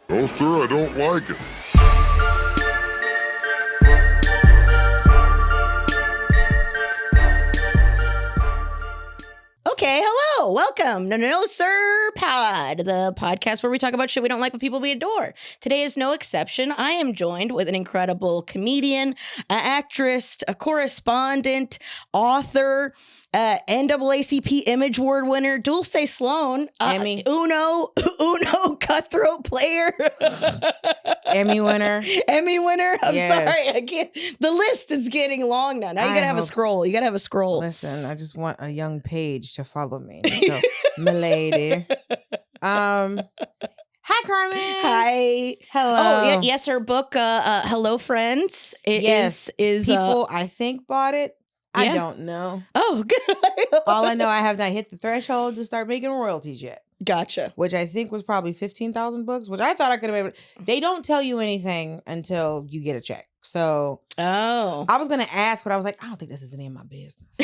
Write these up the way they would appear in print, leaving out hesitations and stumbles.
No, sir, I don't like it. Okay, hello, welcome. No, sir, Pod, the podcast where we talk about shit we don't like with people we adore. Today is no exception. I am joined with an incredible comedian, an actress, a correspondent, author, NAACP Image Award winner, Dulce Sloan, Emmy. Uno cutthroat player, Emmy winner. Emmy winner. I'm Yes. sorry, I can't. The list is getting long now. Now you gotta have a scroll. You gotta have a scroll. Listen, I just want a young page to follow me. So, milady. Hi, Carmen. Hi. Hello. Oh, yes, her book, Hello Friends. Yes. Is People, I think, bought it. I yeah. don't know. Oh, good. All I know, I have not hit the threshold to start making royalties yet. Gotcha. Which I think was probably 15,000 books, which I thought I could have made. They don't tell you anything until you get a check. So, Oh. I was going to ask, but I was like, I don't think this is any of my business.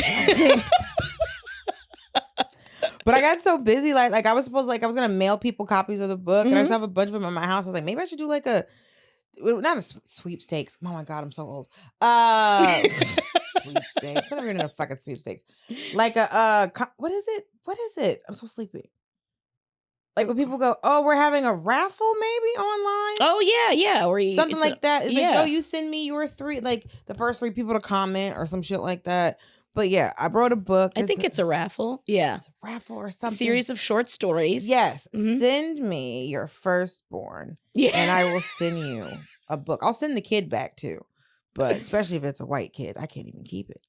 But I got so busy, like I was supposed, like I was gonna mail people copies of the book, and I just have a bunch of them in my house. I was like, maybe I should do like not a sweepstakes. Oh my god, I'm so old. Sweepstakes. I'm never gonna do a fucking sweepstakes. Like what is it? What is it? I'm so sleepy. Like when people go, oh, we're having a raffle maybe online. Oh yeah. Or something like that. It's yeah. like, oh, you send me your three, like the first 3 people to comment or some shit like that. But yeah, I wrote a book. I think it's a raffle. Yeah. It's a raffle or something. Series of short stories. Yes. Mhm. Send me your firstborn. Yeah. And I will send you a book. I'll send the kid back too. But especially if it's a white kid, I can't even keep it.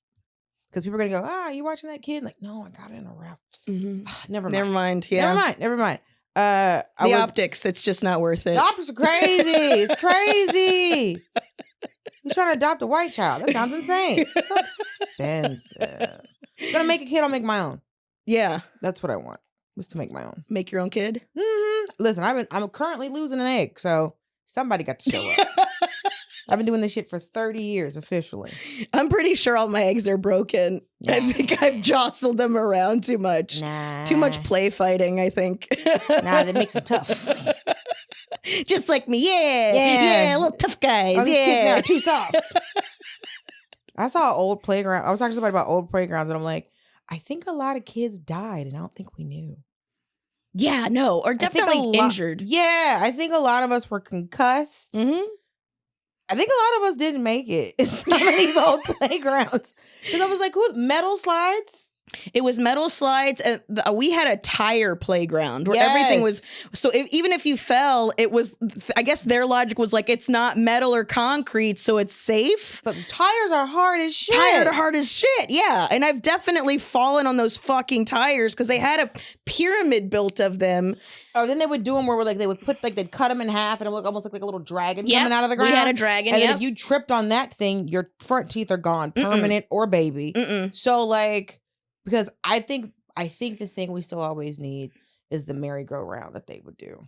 Because people are going to go, you watching that kid? Like, no, I got it in a raffle. Mm-hmm. Never mind. Never mind. Yeah. Never mind. The optics, it's just not worth it. The optics are crazy. It's crazy. You're trying to adopt a white child. That sounds insane. It's so expensive. I'm going to make a kid, I'll make my own. Yeah. That's what I want. Was to make my own. Make your own kid? Mm-hmm. Listen, I'm currently losing an egg, so somebody got to show up. I've been doing this shit for 30 years officially. I'm pretty sure all my eggs are broken. Nah. I think I've jostled them around too much. Nah. Too much play fighting, I think. Nah, that makes them tough. Just like me. Yeah, little tough guys. Oh, these kids now Yeah. are too soft. I saw an old playground. I was talking to somebody about old playgrounds, and I'm like, I think a lot of kids died, and I don't think we knew. Yeah, no, or definitely injured. Yeah, I think a lot of us were concussed. Mm-hmm. I think a lot of us didn't make it in some of these old playgrounds. Because I was like, metal slides? It was metal slides. And we had a tire playground where Yes. everything was. So even if you fell, it was, I guess their logic was like, it's not metal or concrete, so it's safe. But tires are hard as shit. Tires are hard as shit. Yeah. And I've definitely fallen on those fucking tires because they had a pyramid built of them. Or then they would do them where they would put, like, they'd cut them in half and it would look almost like a little dragon coming out of the ground. We had a dragon. And then if you tripped on that thing, your front teeth are gone, permanent or baby. So, like, because I think the thing we still always need is the merry-go-round that they would do.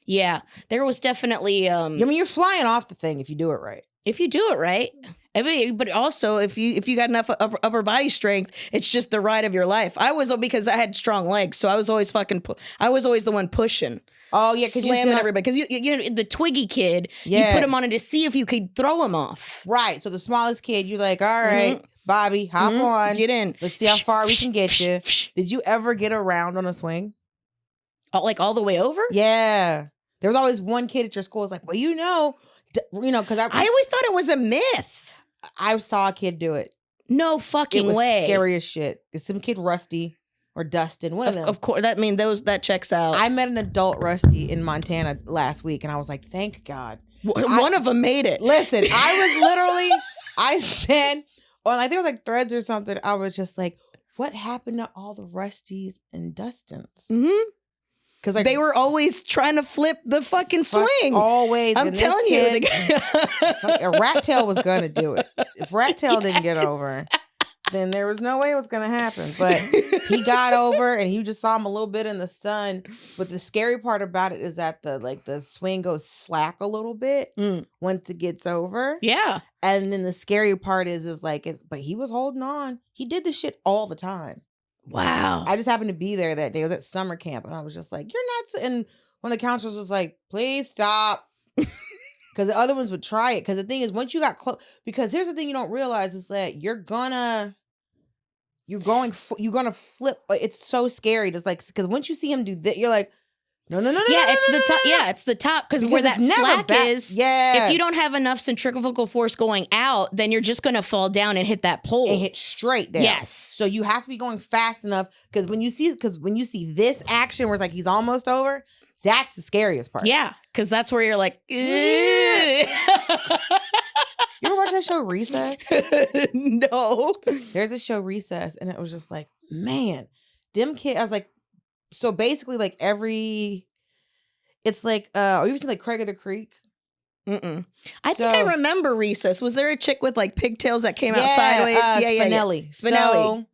Yeah. There was definitely. I mean, you're flying off the thing if you do it right. If you do it right. I mean, but also if you got enough upper body strength, it's just the ride of your life. Because I had strong legs, so I was always I was always the one pushing. Oh yeah, because slamming everybody. Because you know the twiggy kid, you put him on it to see if you could throw him off. Right. So the smallest kid, you're like, all right, Bobby, hop on, get in. Let's see how far we can get you. Did you ever get around on a swing? Like all the way over? Yeah. There was always one kid at your school who was like, well, because I always thought it was a myth. I saw a kid do it. No fucking it was way. Scary as shit. It's some kid Rusty or Dustin, one of them. Of course, that checks out. I met an adult Rusty in Montana last week, and I was like, thank God. One of them made it. Listen, I said, or like there was like threads or something. I was just like, what happened to all the Rusties and Dustins? Mm-hmm. Because like, they were always trying to flip the fucking swing. Always. I'm telling you. A rat tail was going to do it. If rat tail didn't get over, then there was no way it was going to happen. But he got over and you just saw him a little bit in the sun. But the scary part about it is that the swing goes slack a little bit once it gets over. Yeah. And then the scary part but he was holding on. He did this shit all the time. Wow. I just happened to be there that day. I was at summer camp and I was just like, you're nuts. And one of the counselors was like, please stop. Because the other ones would try it. Because the thing is, once you got close, because here's the thing you don't realize is that you're gonna flip. It's so scary. It's like, because once you see him do that, you're like, no. It's the top because where that slack is. Yeah. If you don't have enough centrifugal force going out, then you're just gonna fall down and hit that pole and hit straight down. Yes. So you have to be going fast enough because when you see this action where it's like he's almost over, that's the scariest part. Yeah, because that's where you're like, you ever watch that show Recess? No. There's a show Recess, and it was just like, man, them kids. I was like, so basically, like it's like, you ever seen like Craig of the Creek? I think I remember Recess. Was there a chick with like pigtails that came out sideways? Spinelli. Spinelli. So,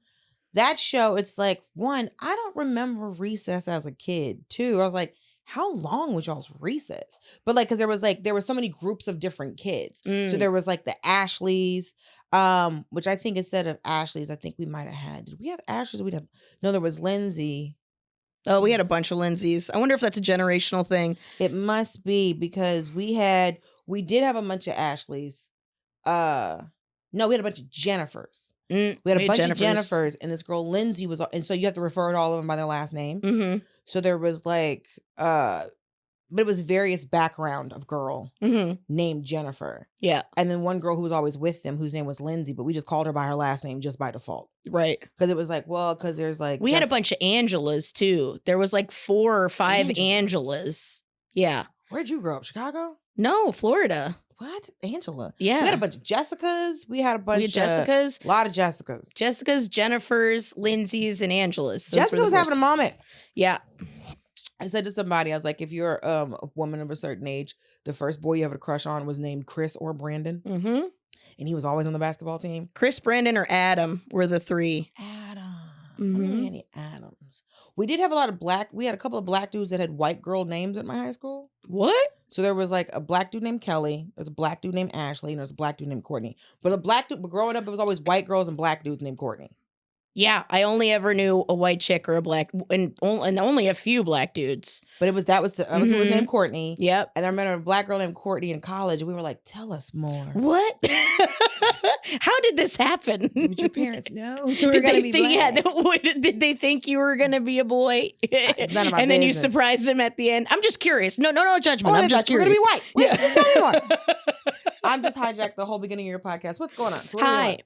that show, it's like, one, I don't remember Recess as a kid. Two, I was like, how long was y'all's recess? But like, because there were so many groups of different kids. So there was like the Ashleys, which I think instead of Ashleys, I think we might have had. Did we have Ashleys? No, there was Lindsay. Oh, we had a bunch of Lindsays. I wonder if that's a generational thing. It must be because we did have a bunch of Ashleys. No, we had a bunch of Jennifers. We had a bunch of Jennifers, and this girl Lindsay was, and so you have to refer to all of them by their last name. Mm-hmm. So there was like, but it was various background of girl named Jennifer. Yeah. And then one girl who was always with them, whose name was Lindsay, but we just called her by her last name just by default. Right. Because it was like, well, because there's like. We had a bunch of Angelas too. There was like 4 or 5 Angelas. Yeah. Where'd you grow up? Chicago? No, Florida. What? Angela? Yeah. We had a bunch of Jessicas. We had a lot of Jessicas. Jessicas, Jennifers, Lindsays, and Angelas. Jessica was having a moment. Yeah. I said to somebody, I was like, if you're a woman of a certain age, the first boy you have a crush on was named Chris or Brandon. Mm-hmm. And he was always on the basketball team. Chris, Brandon, or Adam were the 3. Adam. I don't know any Adams. We did have we had a couple of black dudes that had white girl names at my high school. What? So there was like a black dude named Kelly, there's a black dude named Ashley, and there's a black dude named Courtney. But growing up, it was always white girls and black dudes named Courtney. Yeah, I only ever knew a white chick or a black, and only a few black dudes. But that was who was named Courtney. Yep. And I remember a black girl named Courtney in college, and we were like, "Tell us more." What? How did this happen? Did your parents know you were going to be black? Yeah, did they think you were going to be a boy? None of my and then business. You surprised them at the end. I'm just curious. No judgment. I'm just curious. You're going to be white. Wait, just tell me more. I'm just hijacked the whole beginning of your podcast. What's going on? Hi.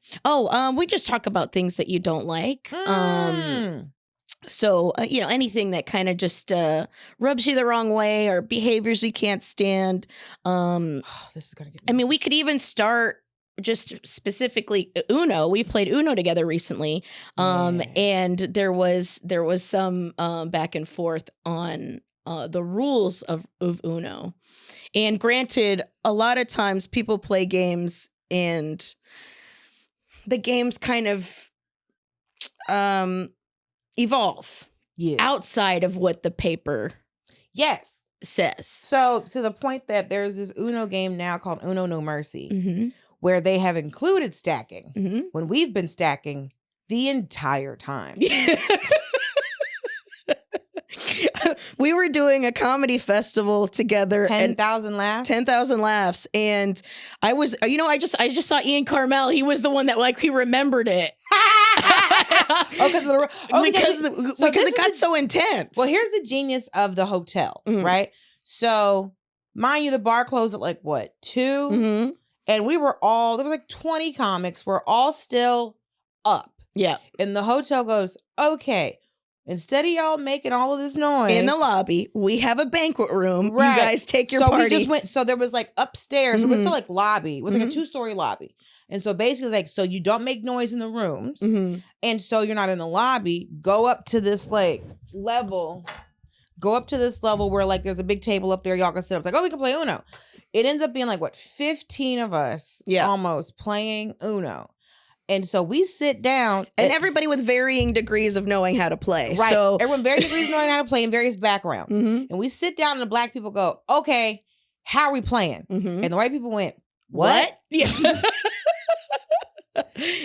We just talk about things that you don't like. So, anything that kind of just rubs you the wrong way or behaviors you can't stand. This is going to get we could even start just specifically Uno. We played Uno together recently. And there was some back and forth on the rules of Uno. And granted, a lot of times people play games and the games kind of evolve outside of what the paper says. So to the point that there's this Uno game now called Uno No Mercy, where they have included stacking when we've been stacking the entire time. We were doing a comedy festival together. 10,000 laughs? 10,000 laughs. And I was, I just saw Ian Carmel. He was the one that he remembered it. Because it got so intense. Well, here's the genius of the hotel, right? So, mind you, the bar closed at 2? And there was 20 comics. We're all still up. Yeah. And the hotel goes, okay, instead of y'all making all of this noise in the lobby, we have a banquet room. Right. You guys take your party. We just went. So there was upstairs. It was still lobby. It was a 2-story lobby. And so basically, so you don't make noise in the rooms, and so you're not in the lobby. Go up to this level. Go up to this level where there's a big table up there. Y'all can sit up. It's we can play Uno. It ends up being 15 of us, almost playing Uno. And so we sit down. And everybody with varying degrees of knowing how to play. Right. So everyone varying degrees of knowing how to play in various backgrounds. And we sit down and the black people go, okay, how are we playing? And the white people went, what? Yeah.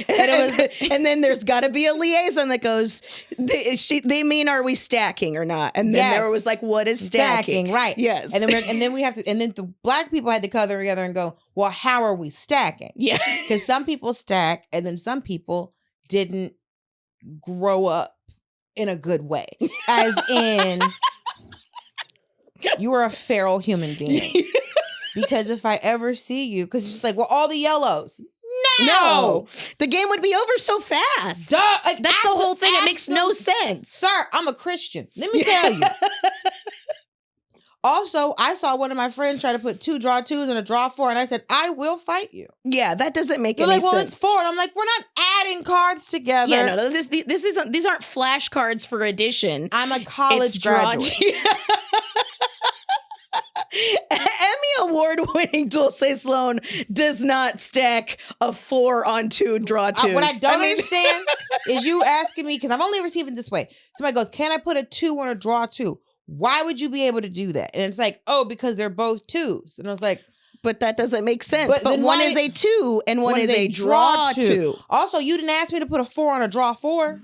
And then there's got to be a liaison that goes, they mean, are we stacking or not? And then there was like, what is stacking? Right. Yes. And then we have to, and then the black people had to come together and go, well, how are we stacking? Yeah. Because some people stack and then some people didn't grow up in a good way. As in, you are a feral human being. Because if I ever see you, because it's just like, well, all the yellows. No. The game would be over so fast. Duh. That's the whole thing. It makes no sense. Sir, I'm a Christian. Let me tell you. Also, I saw one of my friends try to put 2 draw 2s and a draw 4, and I said, I will fight you. Yeah, that doesn't make They're any like, well, sense. it's 4. And I'm like, we're not adding cards together. Yeah, no, this isn't. These aren't flashcards for addition. I'm a college graduate. Emmy Award-winning Dulce Sloan does not stack a 4 on 2 draw 2s. What I don't understand is you asking me, because I've only received it this way. Somebody goes, can I put a 2 on a draw 2? Why would you be able to do that? And it's like, oh, because they're both 2s. And I was like, but that doesn't make sense. But one is a 2 and one is a draw 2. Also, you didn't ask me to put a 4 on a draw 4.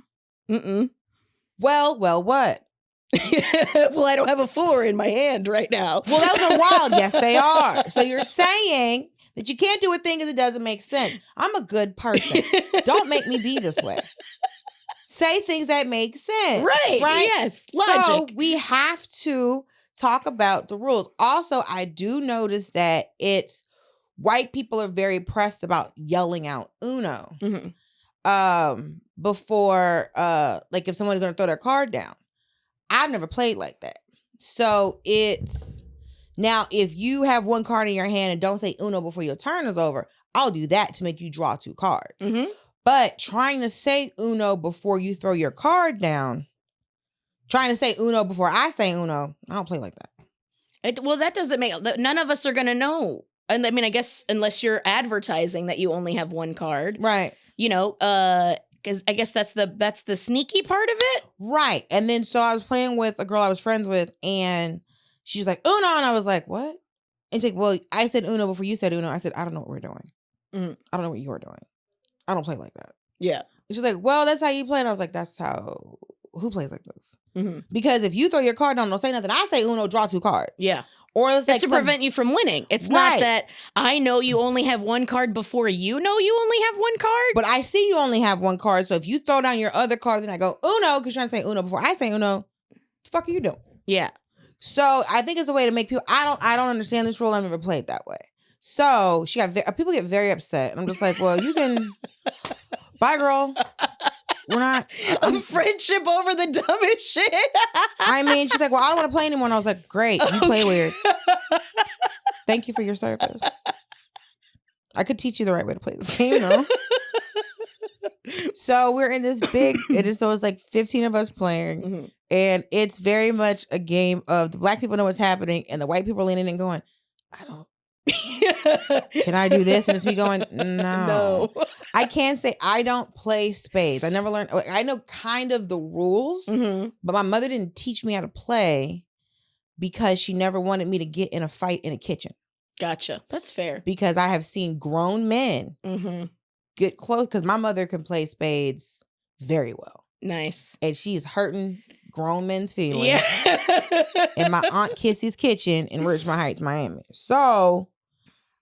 Mm-mm. Well, what? Well, I don't have a 4 in my hand right now. Well, those are wild. Yes, they are. So you're saying that you can't do a thing because it doesn't make sense. I'm a good person. Don't make me be this way. Say things that make sense. Right. Yes. Logic. So we have to talk about the rules. Also, I do notice that white people are very pressed about yelling out Uno. Mm-hmm. Before like if someone's gonna throw their card down. I've never played like that. So it's now if you have 1 card in your hand and don't say Uno before your turn is over, I'll do that to make you draw 2 cards. Mm-hmm. But trying to say Uno before you throw your card down, trying to say Uno before I say Uno, I don't play like that. Well, that doesn't make, none of us are going to know. And I mean, I guess unless you're advertising that you only have 1 card. Right. You know, because I guess that's the sneaky part of it. Right. And then so I was playing with a girl I was friends with and she was like, Uno. And I was like, what? And she's like, well, I said Uno before you said Uno. I said, I don't know what we're doing. Mm. I don't know what you're doing. I don't play like that. Yeah. And she's like, well, that's how you play. And I was like, who plays like this? Mm-hmm. Because if you throw your card down, don't say nothing. I say Uno, draw 2 cards. Yeah. Or it's like to prevent you from winning. It's not that I know you only have 1 card before you know you only have 1 card. But I see you only have 1 card. So if you throw down your other card, then I go Uno because you're trying to say Uno before I say Uno. What the fuck are you doing? Yeah. So I think it's a way to make people. I don't understand this rule. I've never played that way. So people get very upset, and I'm just like, well, you can. Bye, girl. We're not. A friendship over the dumbest shit. I mean, she's like, well, I don't want to play anymore. And I was like, great, you play weird. Thank you for your service. I could teach you the right way to play this game, though. So we're in this big, it's like 15 of us playing. Mm-hmm. And it's very much a game of the black people know what's happening and the white people are leaning and going, I don't. Can I do this? And it's me going, no. I can't say I don't play spades. I never learned. I know kind of the rules, mm-hmm. but my mother didn't teach me how to play because she never wanted me to get in a fight in a kitchen. Gotcha. That's fair. Because I have seen grown men mm-hmm. get close because my mother can play spades very well. Nice. And she's hurting grown men's feelings. Yeah. In my Aunt Kissy's kitchen in Richmond Heights, Miami. So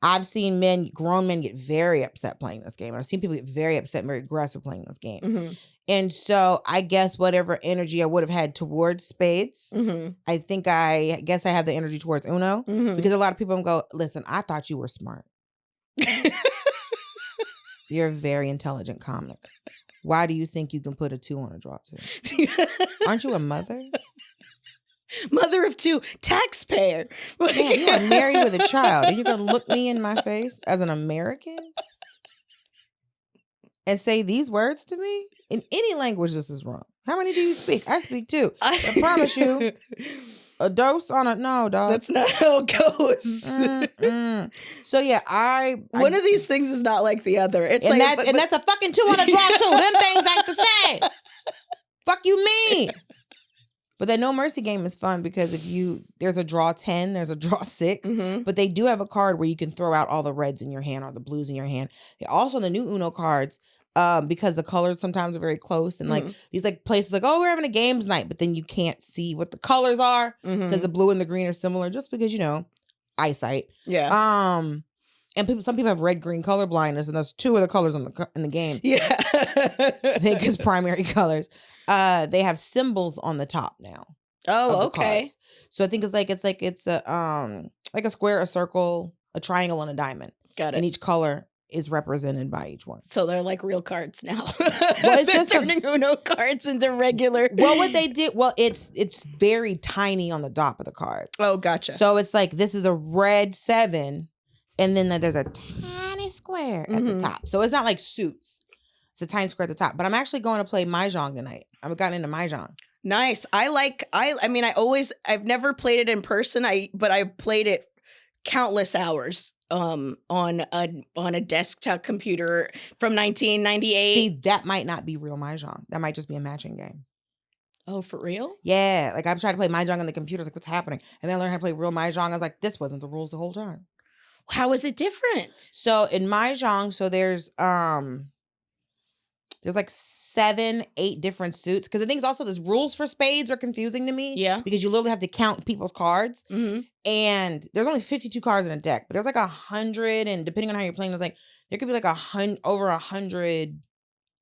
I've seen grown men get very upset playing this game. I've seen people get very upset and very aggressive playing this game. Mm-hmm. And so I guess whatever energy I would have had towards spades, mm-hmm. I guess I have the energy towards Uno. Mm-hmm. Because a lot of people go, listen, I thought you were smart. You're a very intelligent comic. Why do you think you can put a 2 on a draw 2? Aren't you a mother? Mother of 2, taxpayer. Man, you are married with a child. And you're going to look me in my face as an American and say these words to me? In any language, this is wrong. How many do you speak? I speak 2. I promise you. A dose on a no, dog. That's not how it goes. So yeah, one of these things is not like the other. It's and like, that's a fucking 2 on a draw 2. Them things I have to say. Fuck you mean? But that No Mercy game is fun because there's a draw 10, there's a draw 6, mm-hmm. but they do have a card where you can throw out all the reds in your hand or the blues in your hand. Also, the new Uno cards, because the colors sometimes are very close, and like these like places like, oh, we're having a games night, but then you can't see what the colors are because the blue and the green are similar, just because eyesight. Yeah. And some people have red green color blindness, and that's two of the colors in the game. Yeah. I think as primary colors. They have symbols on the top now. Oh, okay. Cards. So I think it's a square, a circle, a triangle, and a diamond. Got it. And each color is represented by each one. So they're like real cards now. Well, it's just turning Uno cards into regular. Well, what they did, it's very tiny on the top of the card. Oh, gotcha. So it's like this is a red 7, and then there's a tiny square at the top. So it's not like Suits. It's a tiny square at the top. But I'm actually going to play Mahjong tonight. I've gotten into Mahjong. Nice. I've never played it in person. But I played it countless hours on a desktop computer from 1998. See, that might not be real Mahjong. That might just be a matching game. Oh, for real? Yeah. Like I've tried to play Mahjong on the computer. I was like, what's happening? And then I learned how to play real Mahjong. I was like, this wasn't the rules the whole time. How is it different? So in Mahjong, there's like 7, 8 different suits. Because the thing is also, there's rules for spades are confusing to me. Yeah. Because you literally have to count people's cards. And there's only 52 cards in a deck. But there's like 100. And depending on how you're playing, there could be like over 100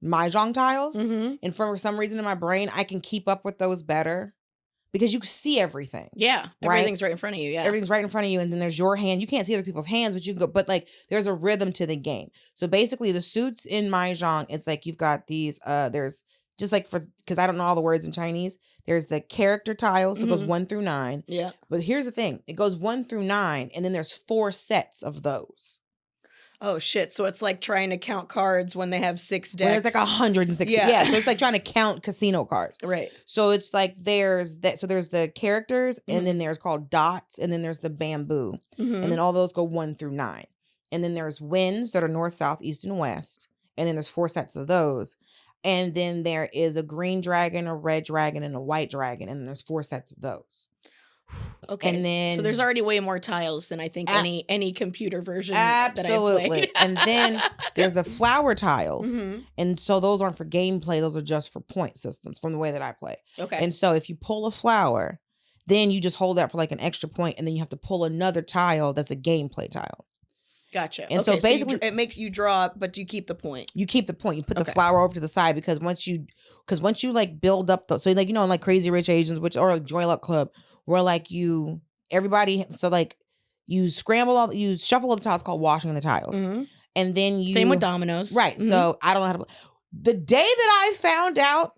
Mahjong tiles. And for some reason in my brain, I can keep up with those better. Because you see everything. Yeah. Everything's right in front of you. Yeah. Everything's right in front of you. And then there's your hand. You can't see other people's hands, but you can go. But like, there's a rhythm to the game. So basically, the suits in Mahjong, it's like you've got these, there's just like because I don't know all the words in Chinese, there's the character tiles. So it goes 1 through 9. Yeah. But here's the thing, it goes 1 through 9. And then there's 4 sets of those. Oh, shit. So it's like trying to count cards when they have 6 decks. There's like 160. Yeah. So it's like trying to count casino cards. Right. So it's like there's the characters, and then there's called dots, and then there's the bamboo. And then all those go 1 through 9. And then there's winds that are north, south, east, and west. And then there's 4 sets of those. And then there is a green dragon, a red dragon, and a white dragon. And then there's 4 sets of those. Okay. And then so there's already way more tiles than I think any computer version absolutely. that I've played. And then there's the flower tiles. And so those aren't for gameplay, those are just for point systems from the way that I play. Okay. And so if you pull a flower, then you just hold that for like an extra point, and then you have to pull another tile that's a gameplay tile. Gotcha. And so basically it makes you draw, but you keep the point. You keep the point. You put the flower over to the side, because once you like build up so like, like Crazy Rich Asians, or like Joy Luck Club, where like you shuffle all the tiles, called washing the tiles. And then same with dominoes. Right. So I don't know how to play. The day that I found out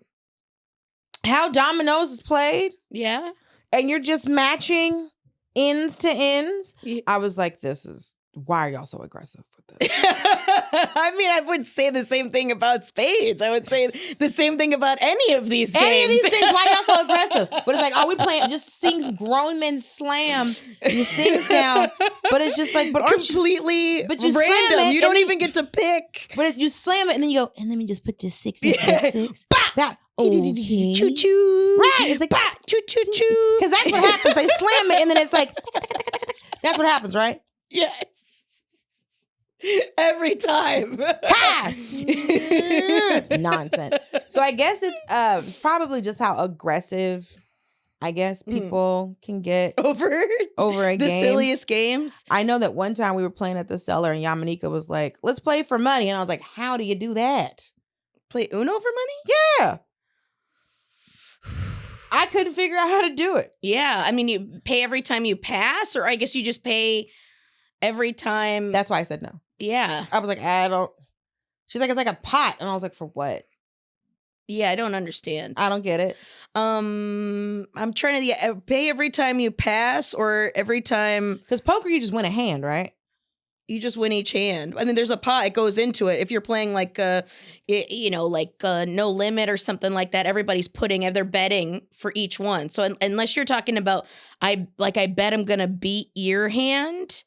how dominoes is played. Yeah. And you're just matching ends to ends. I was like, why are y'all so aggressive with this? I mean, I would say the same thing about spades. I would say the same thing about any of these games. Any of these things, why y'all so aggressive? But it's like, are we playing, just seeing grown men slam these things down. But it's just like, but aren't completely you, but you random. Slam it, you don't even get to pick. But you slam it, and then you go, and let me just put this 6 6. That okay. Choo choo. Right. It's like choo choo choo. Because that's what happens. They slam it, and then it's like that's what happens, right? Yes. Every time. Ha! Nonsense. So I guess it's probably just how aggressive people can get over a the game. Silliest games. I know that one time we were playing at the Cellar, and Yamanika was like, let's play for money. And I was like, how do you do that? Play Uno for money? Yeah. I couldn't figure out how to do it. Yeah. I mean, you pay every time you pass, or I guess you just pay every time. That's why I said no. Yeah. I was like, I don't. She's like, it's like a pot. And I was like, for what? Yeah, I don't understand. I don't get it. I'm trying to pay every time you pass, or every time. Because poker, you just win a hand, right? You just win each hand. And then there's a pot. It goes into it. If you're playing like, No Limit or something like that, everybody's they're betting for each one. So unless you're talking about, I bet I'm going to beat your hand.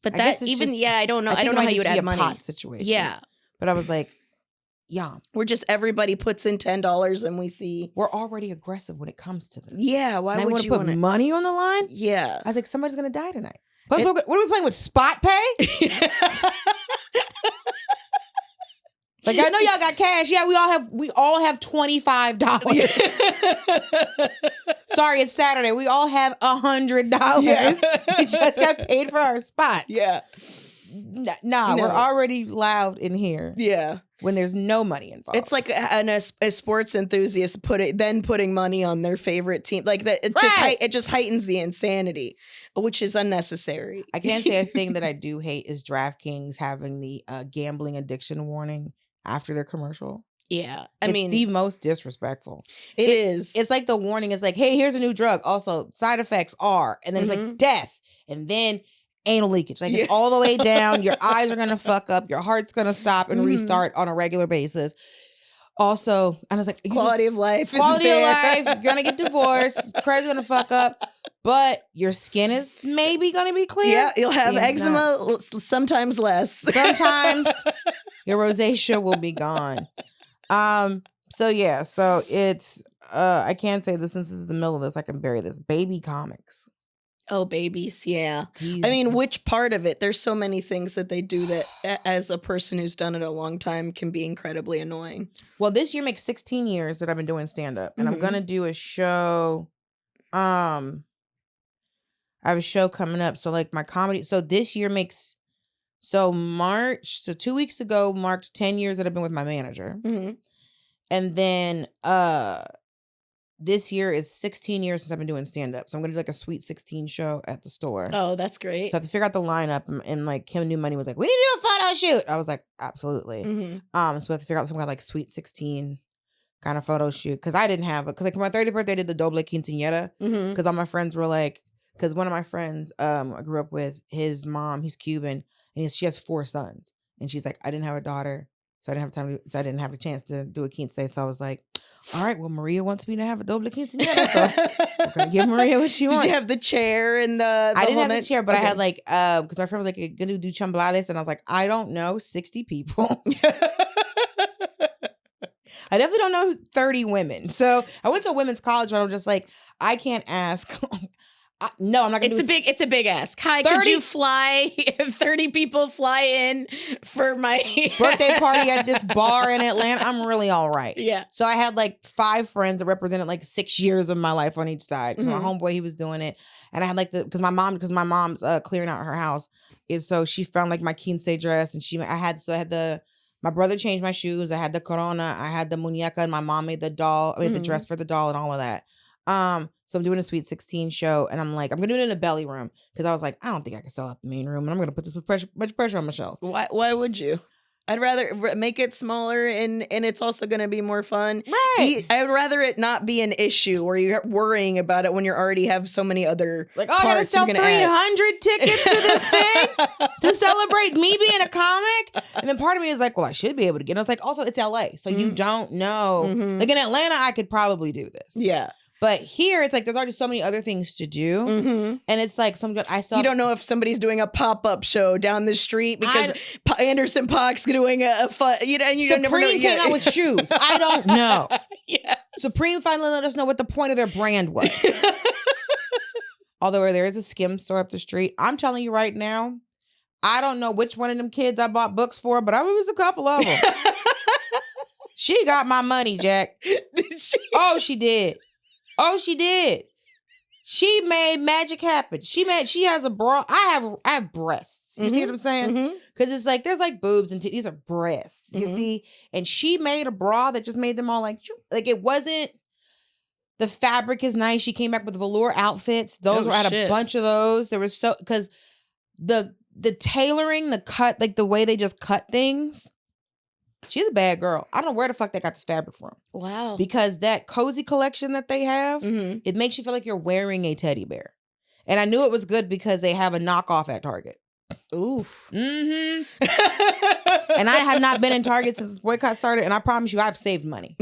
But that even, I don't know. I don't know how you would add money. Pot situation. Yeah. But I was like, yeah. We're just, everybody puts in $10 and we see. We're already aggressive when it comes to this. Yeah. Why would you want to put money on the line? Yeah. I was like, somebody's going to die tonight. What are we playing with, spot pay? Like, I know y'all got cash. Yeah, we all have $25. Sorry, it's Saturday. We all have $100. Yeah. We just got paid for our spots. Yeah. Nah, No. we're already loud in here. Yeah. When there's no money involved. It's like a sports enthusiast putting money on their favorite team. Like that, it just heightens the insanity, which is unnecessary. I can't say a thing that I do hate is DraftKings having the gambling addiction warning after their commercial. Yeah, I mean, the most disrespectful. It is. It's like the warning is like, hey, here's a new drug. Also, side effects are, and then it's like death, and then anal leakage. Like it's all the way down. Your eyes are gonna fuck up. Your heart's gonna stop and restart on a regular basis. Also, and I was like, quality of life. Quality of life. You're gonna get divorced. Credit's gonna fuck up, but your skin is maybe gonna be clear. Yeah, you'll have eczema. Sometimes less. Sometimes your rosacea will be gone. So it's I can't say this since this is the middle of this. I can bury this. Baby comics. Oh, babies. Yeah. Jeez. I mean, which part of it? There's so many things that they do that as a person who's done it a long time can be incredibly annoying. Well, this year makes 16 years that I've been doing stand-up. And I'm going to do a show. I have a show coming up. So like my comedy. So this year makes, March. So 2 weeks ago marked 10 years that I've been with my manager. Mm-hmm. And then, this year is 16 years since I've been doing stand-up. So I'm going to do like a Sweet 16 show at the store. Oh, that's great. So I have to figure out the lineup. And like Kim New Money was like, we need to do a photo shoot. I was like, absolutely. So I have to figure out some kind of like Sweet 16 kind of photo shoot. Because I didn't have it. Because like for my 30th birthday, I did the doble quinceañera. Because all my friends were like, because one of my friends I grew up with, his mom, he's Cuban. And she has 4 sons. And she's like, I didn't have a daughter. So I didn't have a chance to do a quince. So I was like, all right, well, Maria wants me to have a doble quinceañera, so I'm gonna give Maria what she wants. Did you have the chair and the I didn't have the chair, but I had like, because my friend was like, gonna do chamblades, and I was like, I don't know 60 people. I definitely don't know 30 women. So I went to a women's college, but I was just like, I can't ask. No, I'm not gonna It's a big ask. Hi, 30? Could you fly 30 people fly in for my birthday party at this bar in Atlanta? I'm really all right. Yeah. So I had like 5 friends that represented like 6 years of my life on each side. So my homeboy, he was doing it. And I had like because my mom's clearing out her house. And so she found like my quince dress, and I had my brother changed my shoes. I had the corona. I had the muñeca, and my mom made the doll. I made the dress for the doll and all of that. So I'm doing a Sweet 16 show, and I'm like, I'm gonna do it in the belly room because I was like, I don't think I can sell out the main room, and I'm gonna put this much pressure on myself. Why would you? I'd rather make it smaller, and it's also gonna be more fun. Right. I would rather it not be an issue where you're worrying about it when you already have so many other like, oh, I gotta sell 300 tickets to this thing to celebrate me being a comic. And then part of me is like, well, I should be able to get. And I was like, also, it's LA, so you don't know. Like in Atlanta, I could probably do this. Yeah. But here, it's like there's already so many other things to do, and it's like you don't know if somebody's doing a pop-up show down the street because Anderson .Paak's doing a fun. You Supreme never know. Came out with shoes. I don't know. Yeah. Supreme finally let us know what the point of their brand was. Although there is a skim store up the street, I'm telling you right now, I don't know which one of them kids I bought books for, but it was a couple of them. She got my money, Jack. Oh, she did. Oh, she did. She made magic happen. She has a bra. I have breasts. You see what I'm saying? Because it's like there's like boobs and these are breasts. You see, and she made a bra that just made them all like it wasn't. The fabric is nice. She came back with velour outfits. Those were at a bunch of those. There was because the tailoring, the cut, like the way they just cut things. She's a bad girl. I don't know where the fuck they got this fabric from. Wow. Because that cozy collection that they have, it makes you feel like you're wearing a teddy bear. And I knew it was good because they have a knockoff at Target. Oof. And I have not been in Target since this boycott started, and I promise you I've saved money.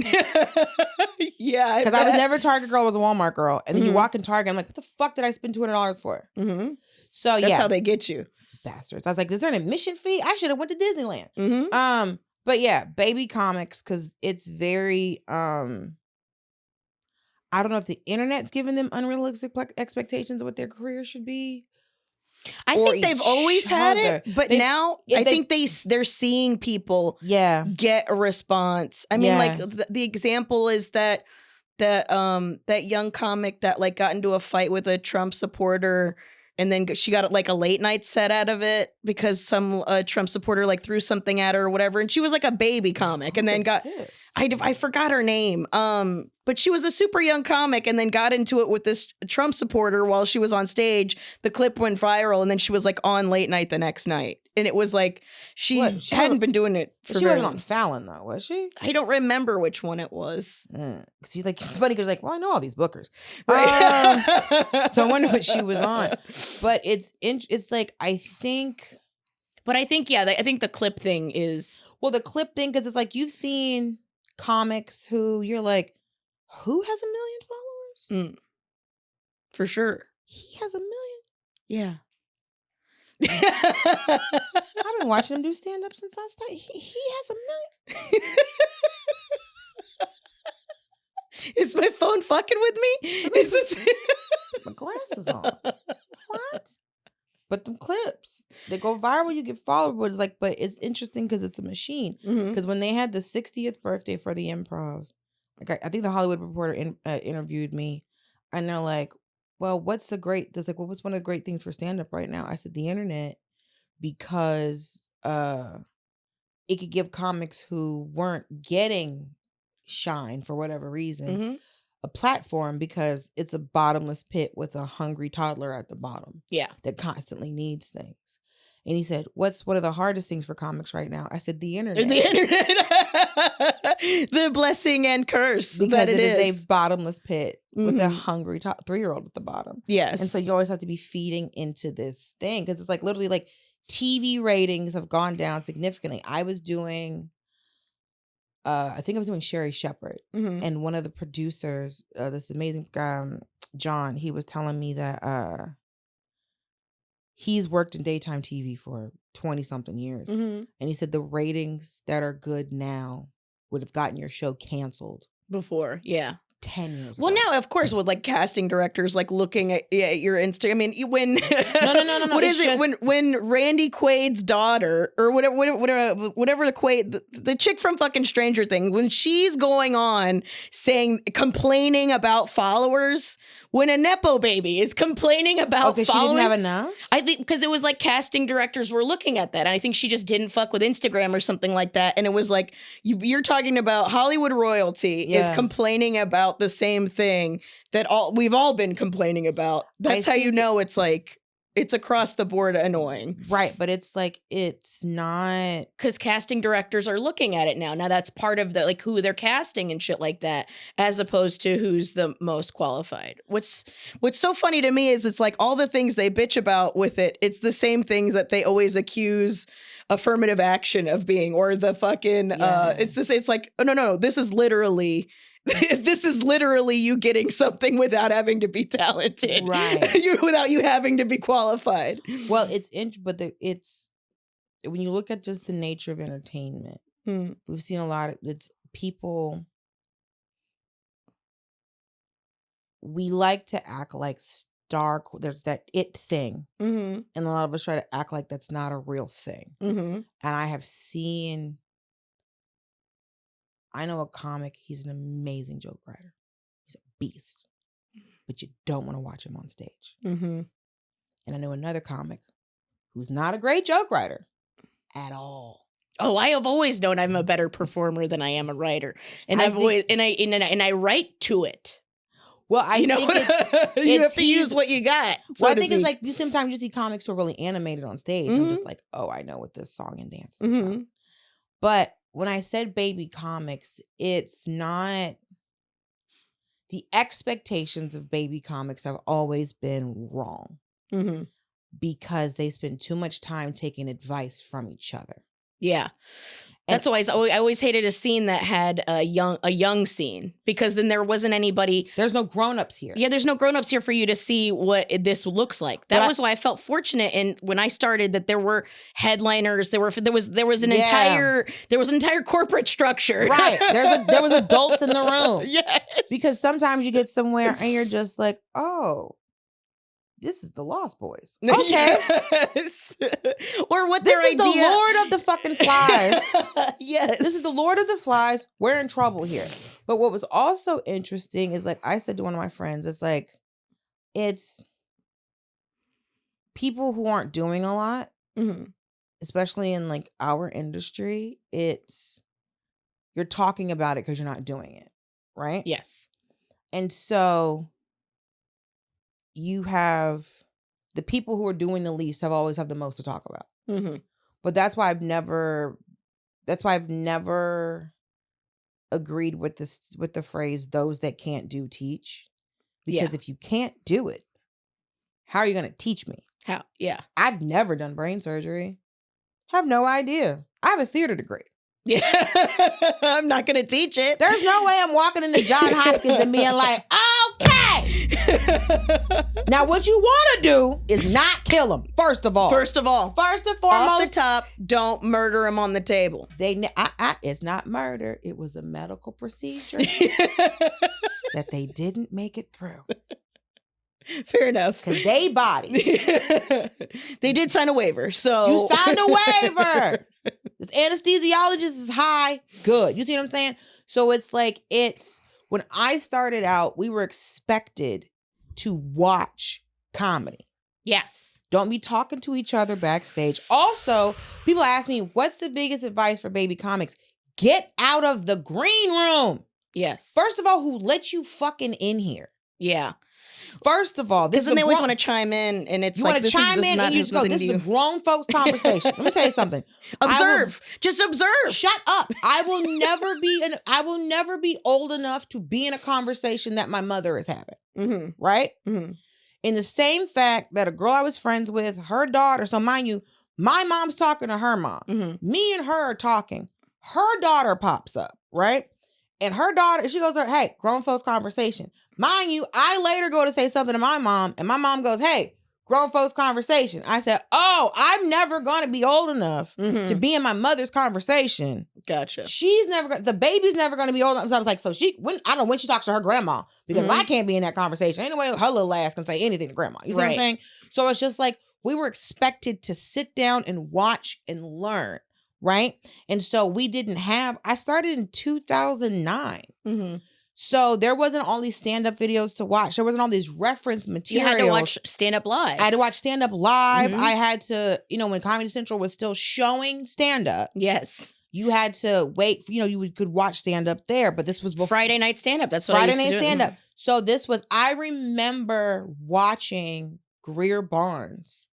Yeah. Because I was never a Target girl, I was a Walmart girl. And then you walk in Target, I'm like, what the fuck did I spend $200 for? So that's how they get you. Bastards. I was like, is there an admission fee? I should have went to Disneyland. But yeah, baby comics, because it's very, I don't know if the internet's giving them unrealistic expectations of what their career should be, I or think they've each always had other. it, but They- now if I they- think they're seeing people Yeah. get a response. I mean, Yeah. like the example is that young comic that like got into a fight with a Trump supporter, and then she got like a late night set out of it because some Trump supporter like threw something at her or whatever, and she was like a baby comic, and then got I forgot her name. But she was a super young comic and then got into it with this Trump supporter while she was on stage. The clip went viral, and then she was like on late night the next night. And it was like she hadn't been doing it for She wasn't on Fallon though, was she? I don't remember which one it was. She's like, it's funny because like, well, I know all these bookers. Right. So I wonder what she was on. But it's like, I think. But I think, yeah, I think the clip thing is. Well, the clip thing, because it's like you've seen comics who you're like, who has 1 million followers? For sure. He has 1 million. Yeah. I've been watching him do stand up since I started. He has 1 million. Is my phone fucking with me? Is this my glasses on? What? But them clips, they go viral. You get followed, but it's like, but it's interesting because it's a machine. Because when they had the 60th birthday for the Improv, like I think the Hollywood Reporter interviewed me, and they're like, well, what's one of the great things for stand-up right now? I said, the internet, because it could give comics who weren't getting shine for whatever reason a platform, because it's a bottomless pit with a hungry toddler at the bottom. Yeah. That constantly needs things. And he said, what's one of the hardest things for comics right now? I said, the internet. The internet. The blessing and curse. Because that it is a is. bottomless pit with a hungry 3-year-old at the bottom. Yes. And so you always have to be feeding into this thing, because it's like literally like TV ratings have gone down significantly. I was doing, I think I was doing Sherry Shepherd, and one of the producers, this amazing John, he was telling me that he's worked in daytime TV for 20-something years. And he said the ratings that are good now would have gotten your show canceled before. Yeah. 10 years well, ago. now, of course, with like casting directors, like looking at your Instagram. I mean, when no. What is it? When Randy Quaid's daughter or whatever the Quaid, the chick from fucking Stranger Things, when she's going on complaining about followers, when a nepo baby is complaining about because following, she didn't have enough. I think because it was like casting directors were looking at that, and I think she just didn't fuck with Instagram or something like that, and it was like you're talking about Hollywood royalty is complaining about the same thing that we've all been complaining about. That's how you know it's like it's across the board annoying. Right, but it's like it's not, because casting directors are looking at it now. Now that's part of the like who they're casting and shit like that, as opposed to who's the most qualified. What's so funny to me is it's like all the things they bitch about with it, it's the same things that they always accuse affirmative action of being, or the fucking it's like, oh no, this is literally you getting something without having to be talented, right? Without you having to be qualified. Well, it's when you look at just the nature of entertainment, we've seen a lot of it's people. We like to act like there's that it thing, and a lot of us try to act like that's not a real thing. And I have seen. I know a comic, he's an amazing joke writer. He's a beast. But you don't want to watch him on stage. And I know another comic who's not a great joke writer at all. Oh, I have always known I'm a better performer than I am a writer. And I write to it. Well, I think it's you have to use what you got. Well, I think it's like sometimes you see comics who are really animated on stage. I'm just like, oh, I know what this song and dance is about. But when I said baby comics, it's not, the expectations of baby comics have always been wrong because they spend too much time taking advice from each other. Yeah. That's why I always hated a scene that had a young scene, because then there wasn't anybody. There's no grown-ups here. Yeah, there's no grown-ups here for you to see what this looks like. That was why I felt fortunate when I started that there were headliners. There was an entire corporate structure. Right. There was adults in the room. Yes. Because sometimes you get somewhere and you're just like, oh, this is the Lost Boys. Okay. Yes. Or what their idea. This is the Lord of the fucking Flies. Yes. This is the Lord of the Flies. We're in trouble here. But what was also interesting is like I said to one of my friends, it's like, it's people who aren't doing a lot, especially in like our industry. It's you're talking about it because you're not doing it. Right? Yes. And so you have the people who are doing the least always have the most to talk about. But that's why I've never agreed with the phrase "those that can't do teach," because if you can't do it, how are you going to teach me? How? Yeah. I've never done brain surgery. Have no idea. I have a theater degree. Yeah. I'm not going to teach it. There's no way I'm walking into John Hopkins and being like, okay. Now, what you want to do is not kill him. First of all. First and foremost. Off the top, don't murder him on the table. It's not murder. It was a medical procedure that they didn't make it through. Fair enough. Because they body. They did sign a waiver, so. You signed a waiver. This anesthesiologist is high. Good. You see what I'm saying? So it's like, when I started out, we were expected to watch comedy. Yes. Don't be talking to each other backstage. Also, people ask me, what's the biggest advice for baby comics? Get out of the green room. Yes. First of all, who let you fucking in here? Yeah. First of all, because then they always want to chime in, and it's you like want to chime in and you just go, this is a grown folks conversation. Let me tell you something. Just observe. Shut up. I will never be old enough to be in a conversation that my mother is having. Right? In the same fact that a girl I was friends with, her daughter, so mind you, my mom's talking to her mom. Me and her are talking. Her daughter pops up, right? And her daughter, she goes, hey, grown folks conversation. Mind you, I later go to say something to my mom, and my mom goes, hey, grown folks conversation. I said, oh, I'm never going to be old enough to be in my mother's conversation. Gotcha. The baby's never going to be old enough. So I was like, I don't know when she talks to her grandma, because I can't be in that conversation. Anyway, her little ass can say anything to grandma. You see what I'm saying? So it's just like, we were expected to sit down and watch and learn. Right? And so I started in 2009. So there wasn't all these stand-up videos to watch. There wasn't all these reference materials. You had to watch stand-up live. I had to watch stand-up live. I had to, when Comedy Central was still showing stand-up. Yes. You had to wait, you could watch stand-up there, but this was before. Friday night stand-up. That's what Friday night stand-up. So I remember watching Greer Barnes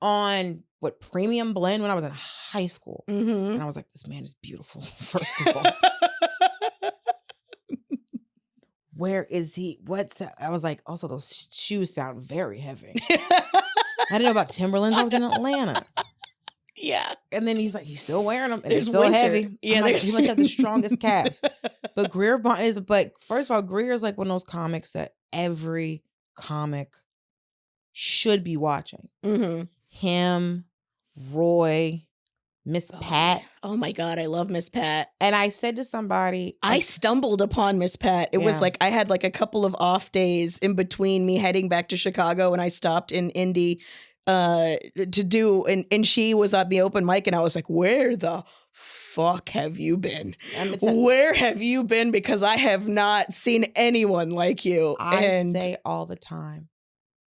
on Premium Blend when I was in high school. And I was like, this man is beautiful, first of all. Where is he? I was like, also those shoes sound very heavy. I didn't know about Timberlands. I was in Atlanta. Yeah. And then he's like, he's still wearing them and they're still heavy. Yeah. Like, he must have the strongest calves. But Greer Barnes first of all, Greer is like one of those comics that every comic should be watching. Him, Roy, Miss Pat. Oh my God, I love Miss Pat. And I said to somebody, I stumbled upon Miss Pat. It was like I had like a couple of off days in between me heading back to Chicago, and I stopped in Indy to do, and she was on the open mic, and I was like, where the fuck have you been? Where have you been? Because I have not seen anyone like you. I say all the time,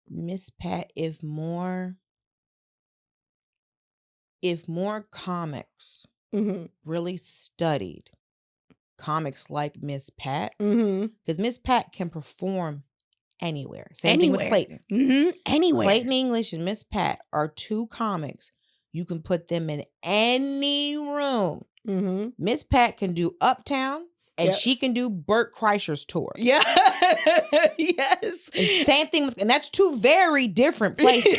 Miss Pat, if more comics really studied comics like Miss Pat, because Miss Pat can perform anywhere. Same thing with Clayton. Anywhere. Clayton English and Miss Pat are two comics. You can put them in any room. Miss Pat can do Uptown, and she can do Bert Kreischer's tour. Yeah. Yes. And same thing and that's two very different places.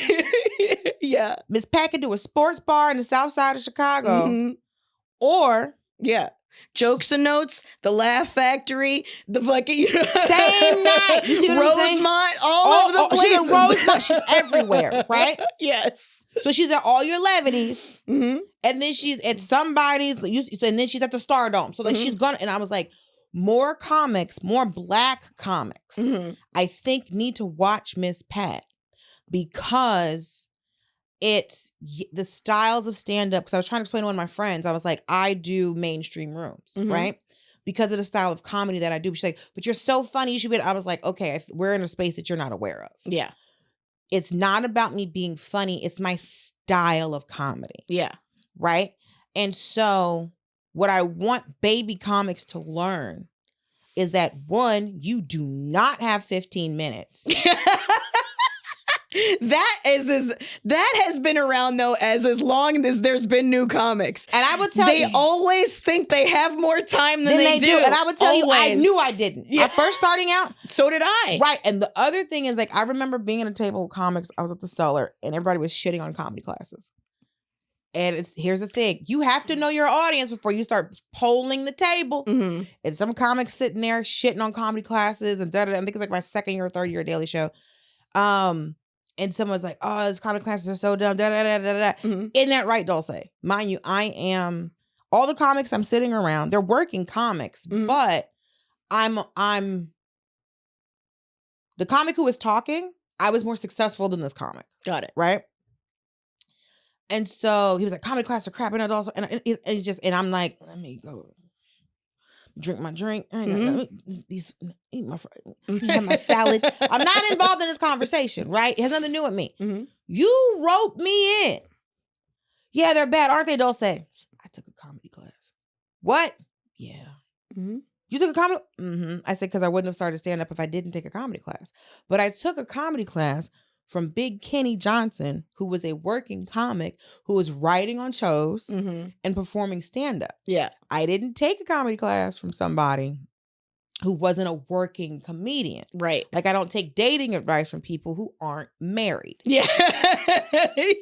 Yeah. Miss Pat can do a sports bar in the south side of Chicago. Or Jokes and Notes, the Laugh Factory, the fucking same night. You see what I'm saying? Rosemont, all over the place. She's in Rosemont. She's everywhere, right? Yes. So she's at all your levities, and then she's at somebody's, and then she's at the Stardome. So like she's gonna, and I was like, more comics, more Black comics, I think need to watch Miss Pat. because it's the styles of stand-up. Because I was trying to explain to one of my friends, I was like, I do mainstream rooms, right? Because of the style of comedy that I do. She's like, but you're so funny. You should be. I was like, okay, we're in a space that you're not aware of. Yeah. It's not about me being funny. It's my style of comedy. Yeah. Right? And so what I want baby comics to learn is that, one, you do not have 15 minutes. That has been around though as long as there's been new comics. And I would tell you, they always think they have more time than they do. And I would tell you, I knew I didn't. Yeah. At first starting out. So did I. Right. And the other thing is, like, I remember being at a table with comics. I was at the Cellar and everybody was shitting on comedy classes. And here's the thing. You have to know your audience before you start polling the table. And some comics sitting there shitting on comedy classes and da-da-da. I think it's like my second year or third year Daily Show. And someone's like, oh, these comedy classes are so dumb. Da-da-da-da-da. Isn't that right, Dulce? Mind you, all the comics I'm sitting around, they're working comics, but I'm the comic who was talking, I was more successful than this comic. Got it. Right? And so he was like, comedy class are crap. And it's just, and I'm like, let me go drink my drink. I ain't eat my have my salad. I'm not involved in this conversation, right? It has nothing to do with me. You wrote me in. Yeah, they're bad, aren't they, Dulce? I took a comedy class. What? Yeah. You took a comedy? I said, because I wouldn't have started stand-up if I didn't take a comedy class. But I took a comedy class from Big Kenny Johnson, who was a working comic who was writing on shows and performing stand-up. Yeah. I didn't take a comedy class from somebody who wasn't a working comedian. Right. Like, I don't take dating advice from people who aren't married. Yeah.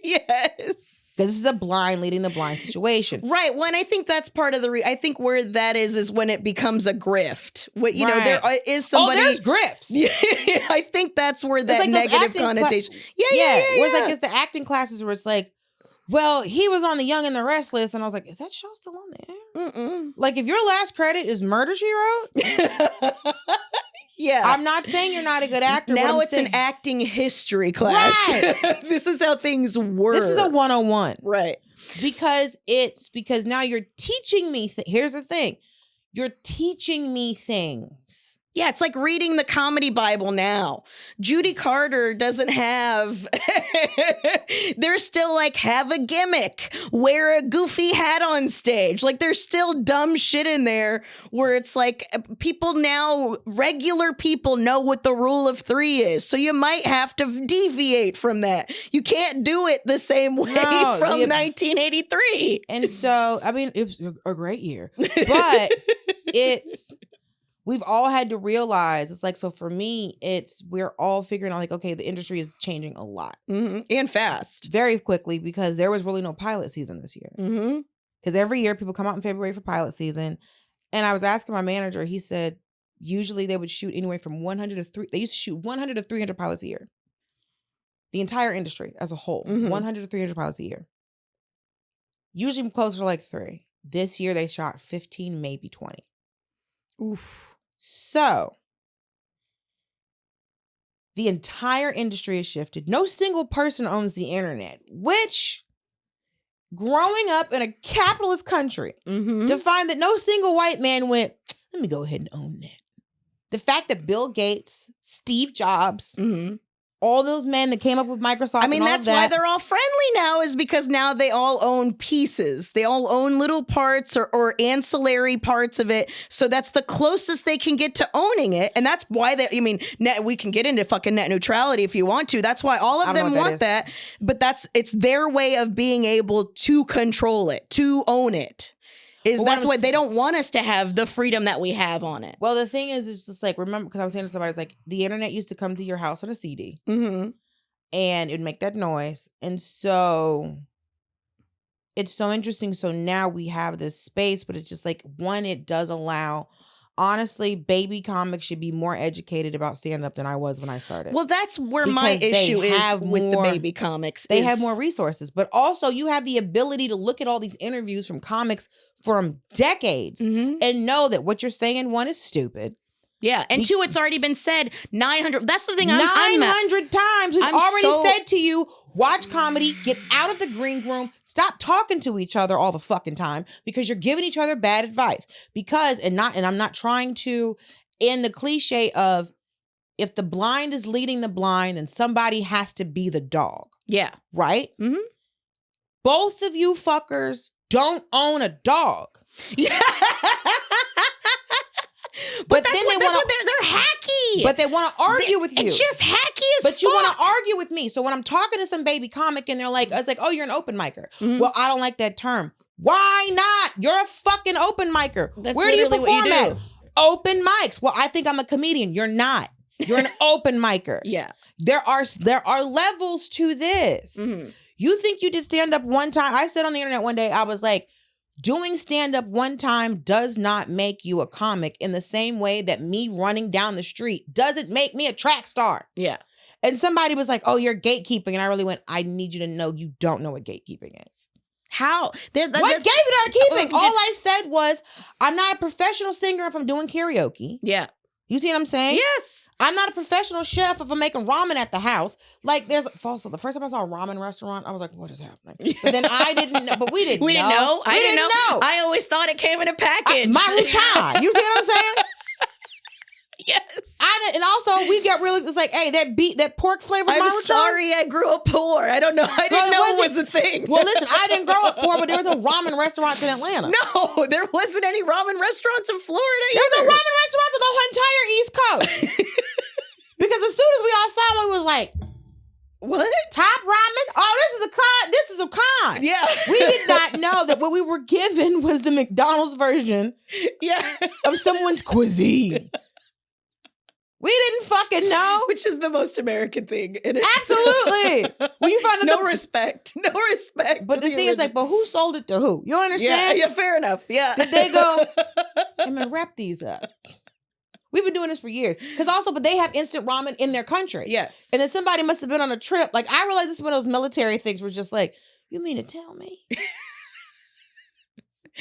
Yes. Because this is a blind leading the blind situation. Right. Well, and I think that's part of the I think where that is when it becomes a grift. What you know, there is somebody. Oh, there's grifts. Yeah, I think that's where that like negative connotation. Yeah. Where it's like, it's the acting classes where it's like, well, he was on The Young and the Restless, and I was like, is that show still on there? Like, if your last credit is Murder, She Wrote. Yeah. I'm not saying you're not a good actor. Now it's an acting history class. Right. This is how things work. This is a 101. Right. Because now you're teaching me. Here's the thing. You're teaching me things. Yeah, it's like reading the comedy Bible now. Judy Carter doesn't have... They're still like, have a gimmick, wear a goofy hat on stage. Like, there's still dumb shit in there where it's like people now, regular people know what the rule of 3 is. So you might have to deviate from that. You can't do it the same way from 1983. And so, I mean, it was a great year. But we've all had to realize, it's like, so for me, we're all figuring out, like, okay, the industry is changing a lot. And fast. Very quickly, because there was really no pilot season this year. Because every year people come out in February for pilot season. And I was asking my manager, he said, usually they would shoot anywhere from 100 to 3. They used to shoot 100 to 300 pilots a year. The entire industry as a whole, 100 to 300 pilots a year. Usually closer to like 3. This year they shot 15, maybe 20. Oof. So, the entire industry has shifted. No single person owns the internet, which, growing up in a capitalist country, to find that no single white man went, let me go ahead and own that. The fact that Bill Gates, Steve Jobs, all those men that came up with Microsoft. I mean, that's why they're all friendly now, is because now they all own pieces. They all own little parts or ancillary parts of it. So that's the closest they can get to owning it. And that's why we can get into fucking net neutrality if you want to. That's why all of them want that. But it's their way of being able to control it, to own it. That's why they don't want us to have the freedom that we have on it. Well, the thing is, it's just like, remember, because I was saying to somebody, it's like, the internet used to come to your house on a CD. And it would make that noise. And so it's so interesting. So now we have this space, but it's just like, one, it does allow... Honestly, baby comics should be more educated about stand-up than I was when I started. Well, that's where my issue is with the baby comics. They have more resources, but also you have the ability to look at all these interviews from comics from decades and know that what you're saying, one, is stupid. Yeah. And two, it's already been said 900. That's the thing. I'm 900 times. We've I'm already so- said to you, watch comedy, get out of the green room, stop talking to each other all the fucking time because you're giving each other bad advice. And I'm not trying to end the cliche of if the blind is leading the blind, then somebody has to be the dog. Yeah. Right? Mm-hmm. Both of you fuckers don't own a dog. Yeah. But they're hacky. But they want to argue with you. It's just hacky as But fuck. you want to argue with me. So when I'm talking to some baby comic and they're like, it's like, oh, you're an open micer. Mhm. Well, I don't like that term. Why not? You're a fucking open micer. That's Where do you literally what perform you at? do. Open mics. Well, I think I'm a comedian. You're not. You're an open micer. Yeah. There are levels to this. Mm-hmm. You think you did stand up one time? I said on the internet one day, I was like, doing stand up one time does not make you a comic in the same way that me running down the street doesn't make me a track star. Yeah. And somebody was like, oh, you're gatekeeping. And I really went, I need you to know you don't know what gatekeeping is. How? What gatekeeping? All I said was, I'm not a professional singer if I'm doing karaoke. Yeah. You see what I'm saying? Yes. I'm not a professional chef if I'm making ramen at the house. Like the first time I saw a ramen restaurant, I was like, what is happening? But then I didn't know, but we didn't know. We didn't know. I didn't know. I always thought it came in a package. Maruchan. You see what I'm saying? Yes. And also we got really, it's like, hey, that pork flavored I'm Maruchan. sorry I grew up poor. I don't know. I didn't know it was a thing. Well, listen, I didn't grow up poor, but there was a ramen restaurant in Atlanta. No, there wasn't any ramen restaurants in Florida There was a either. ramen restaurant in the whole entire East Coast. Because as soon as we all saw one, we was like, what? Top ramen? Oh, this is a con. Yeah. We did not know that what we were given was the McDonald's version of someone's cuisine. We didn't fucking know. Which is the most American thing. Absolutely. When you find out respect. No respect. But the thing is like, but who sold it to who? You understand? Yeah, fair enough. Yeah. Did they go, I'm going to wrap these up? We've been doing this for years. But they have instant ramen in their country. Yes. And then somebody must have been on a trip. Like, I realized this is one of those military things where it's just like, you mean to tell me?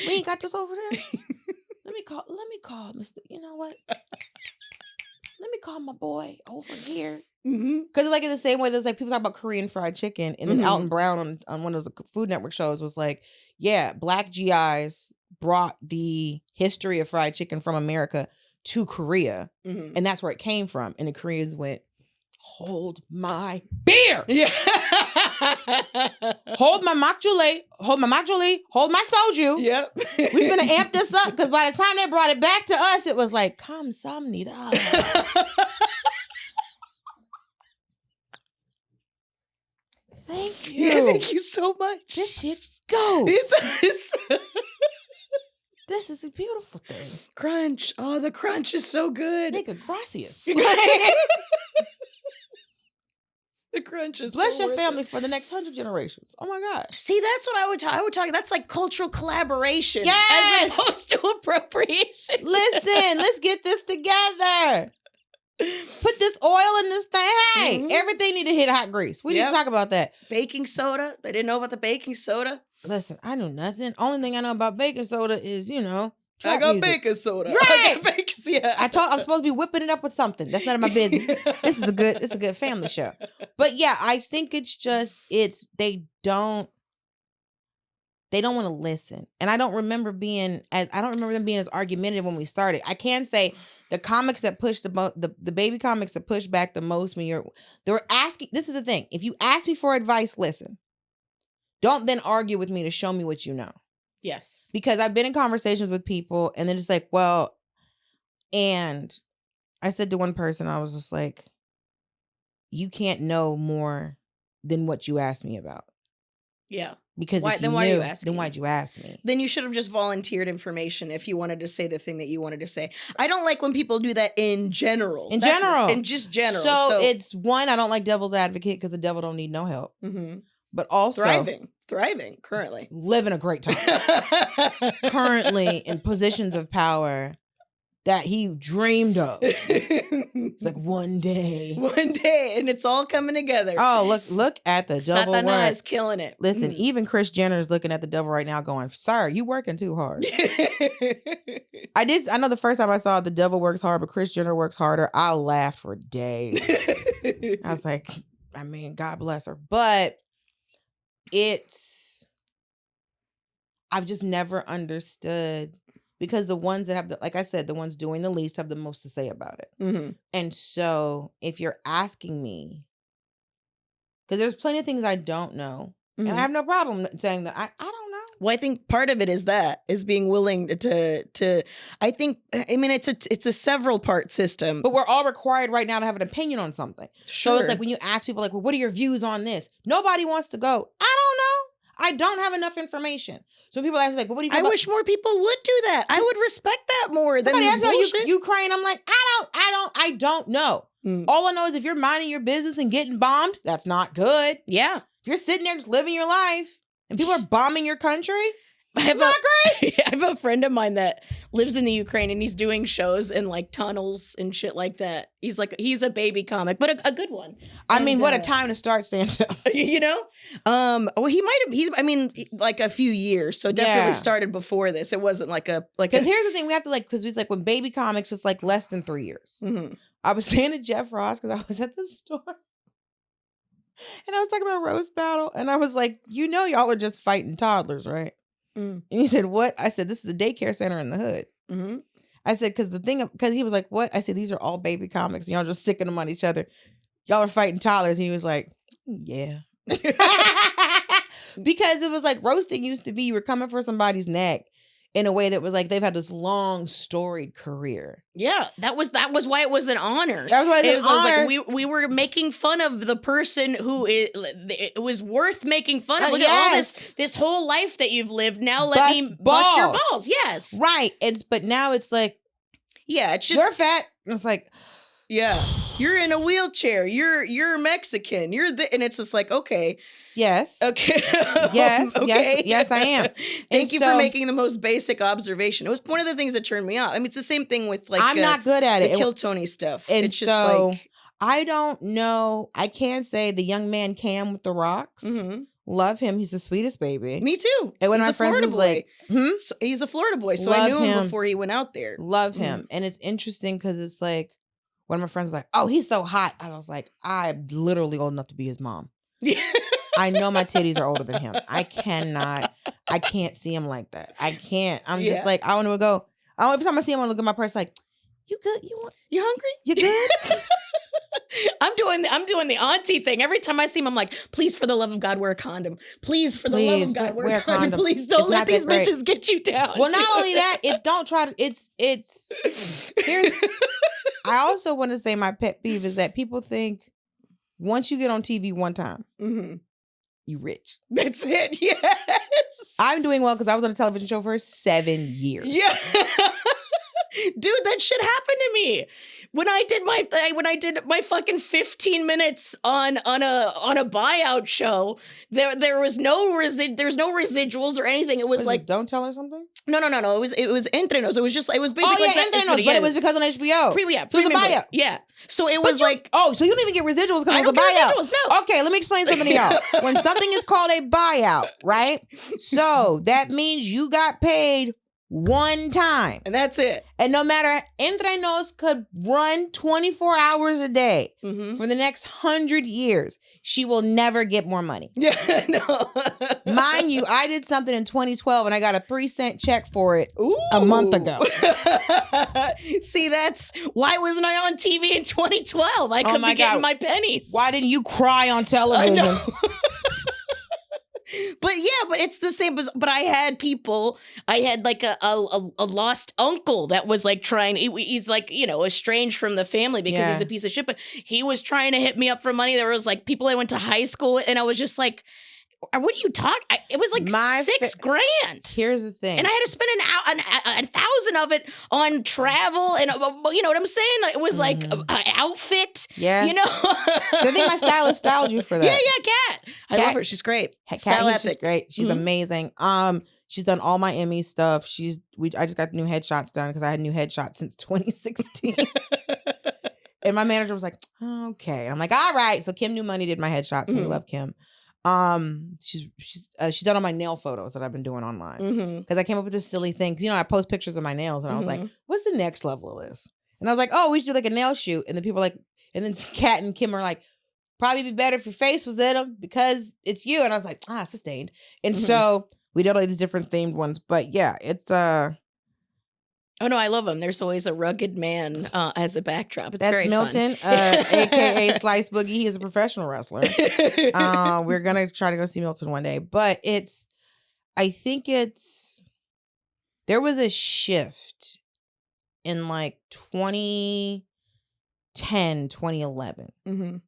We ain't got this over there? Let me call Mr. You know what? Let me call my boy over here. Mm-hmm. Because it's like in the same way, there's like people talk about Korean fried chicken. And then Alton Brown on one of those Food Network shows was like, yeah, black GIs brought the history of fried chicken from America to Korea. Mm-hmm. And that's where it came from. And the Koreans went, hold my beer. Yeah. Hold my makgeolli, hold my soju. Yep. We're going to amp this up because by the time they brought it back to us, it was like, kamsamnida. Thank you. Yeah, thank you so much. This shit goes. It's This is a beautiful thing. crunch. Oh, the crunch is so good. Nigga, gracias. The crunch is Bless so your worth family it. for the next 100 generations. Oh my gosh. See, that's what I would talk. That's like cultural collaboration. Yes! As opposed to appropriation. Listen, let's get this together. Put this oil in this thing. Hey, Mhm. everything need to hit hot grease. We need to talk about that. Baking soda. I didn't know about the baking soda. Listen, I knew nothing. Only thing I know about baking soda is, I trap got music. baking soda. Right. I got baking, yeah. I'm supposed to be whipping it up with something. That's none of my business. It's a good family show. But yeah, I think they don't want to listen. And I don't remember them being as argumentative when we started. I can say the comics that push the baby comics that push back the most when they're asking, this is the thing. If you ask me for advice, listen. Don't then argue with me to show me what you know. Yes. Because I've been in conversations with people and they're just like, well, and I said to one person, I was just like, you can't know more than what you asked me about. Yeah. Because Why- if then you why are you knew, asking then me? why'd you ask me? Then you should have just volunteered information if you wanted to say the thing that you wanted to say. I don't like when people do that in general. In general. In just general. So it's one, I don't like devil's advocate because the devil don't need no help. Mhm. But also thriving currently. living a great time. Currently in positions of power that he dreamed of. It's like one day, and it's all coming together. Oh, look at the double Satana work. is killing it. Listen, even Kris Jenner is looking at the devil right now going, sir, you working too hard. I know the first time I saw The Devil Works Hard, but Kris Jenner works harder. I laughed for days. I was like, I mean, God bless her. But I've just never understood, because the ones that have, like I said, the ones doing the least have the most to say about it. Mm-hmm. And so if you're asking me, because there's plenty of things I don't know, and I have no problem saying that I don't know. Well, I think part of it is being willing to. I mean, it's a several part system. But we're all required right now to have an opinion on something. Sure. So it's like when you ask people, like, well, what are your views on this? Nobody wants to go, I don't know. I don't have enough information. So people ask, like, well, what do you think I wish more people would do that. I would respect that more than somebody the asked bullshit. about Ukraine. I'm like, I don't know. All I know is if you're minding your business and getting bombed, that's not good. Yeah. If you're sitting there just living your life and people are bombing your country, not great. I have a friend of mine that lives in the Ukraine, and he's doing shows in like tunnels and shit like that. He's a baby comic, but a good one. I mean, what a time to start stand-up. You know? Well, he's like a few years, so definitely started before this. It wasn't because here's the thing, we have to because it's like when baby comics is like less than 3 years. Mm-hmm. I was saying to Jeff Ross, because I was at the store, and I was talking about roast battle, and I was like, y'all are just fighting toddlers, right? And he said, what? I said, this is a daycare center in the hood. Mm-hmm. I said, because he was like, what? I said, these are all baby comics. And y'all just sicking them on each other. Y'all are fighting toddlers. And he was like, yeah. Because it was like roasting used to be, you were coming for somebody's neck in a way that was like, they've had this long storied career. Yeah, that was why it was an honor. That was why it was an honor. Like we were making fun of the person who it was worth making fun of. Look at all this whole life that you've lived. Now let me bust your balls. Yes, right. But now it's like, yeah, it's just you're fat. It's like, yeah, you're in a wheelchair. You're Mexican. And it's just like, okay. Yes. Okay. Yes. Okay. Yes, I am. Thank you for making the most basic observation. It was one of the things that turned me off. I mean, it's the same thing with like I'm not good at the Kill Tony stuff. And it's just so like, I don't know. I can't say the young man Cam with the rocks. Mm-hmm. Love him. He's the sweetest baby. Me too. And when my friends was like, so he's a Florida boy, so I knew him before he went out there. Love him. And it's interesting because it's like, one of my friends was like, oh, he's so hot. I was like, I'm literally old enough to be his mom. Yeah. I know my titties are older than him. I can't see him like that. I can't. I'm just like, I want to go. Every time I see him, I look at my purse like, you good? You hungry? You good? I'm doing the auntie thing. Every time I see him, I'm like, please, for the love of God, wear a condom. Please, for the love of God, wear a condom. Please don't let these bitches get you down. Well, not only that, it's don't try to, here's, I also want to say my pet peeve is that people think once you get on TV one time, you rich. That's it. Yes. I'm doing well because I was on a television show for 7 years. Yeah. Dude, that shit happened to me. When I did my fucking 15 minutes on a buyout show, there was there's no residuals or anything. It was like, Don't Tell Her Something? No. It was Entrenos. It was basically Entrenos, but it was because on HBO. So it was a buyout. Yeah. So it was like, so you didn't even get residuals because it was a buyout. Residuals, no. Okay, let me explain something to y'all. When something is called a buyout, right? So that means you got paid one time. And that's it. And no matter, Entrenos could run 24 hours a day for the next 100 years. She will never get more money. Yeah, no. Mind you, I did something in 2012 and I got a 3-cent check for it a month ago. See, that's why wasn't I on TV in 2012? I could be getting my pennies. Why didn't you cry on television? I know. But it's the same. But I had like a lost uncle that was like he's like, estranged from the family because he's a piece of shit. But he was trying to hit me up for money. There was like people I went to high school with, and I was just like, what are you talking? It was like $6,000. Here's the thing. And I had to spend $1,000 of it on travel, and you know what I'm saying? It was like an outfit. Yeah. You know? I think my stylist styled you for that. Yeah, Kat. I love her. She's great. She's great. She's amazing. She's done all my Emmy stuff. I just got new headshots done because I had new headshots since 2016. And my manager was like, okay. And I'm like, all right. So Kim New Money did my headshots. And we love Kim. She's done all my nail photos that I've been doing online. Because I came up with this silly thing. Because, I post pictures of my nails. And I was like, what's the next level of this? And I was like, oh, we should do like a nail shoot. And then people are like, and then Kat and Kim are like, probably be better if your face was in them because it's you. And I was like, sustained. And so we did all these different themed ones. But yeah, it's oh no, I love him. There's always a rugged man as a backdrop. It's very Milton, fun. aka Slice Boogie. He is a professional wrestler. We're gonna try to go see Milton one day. But I think there was a shift in like 2010, 2011.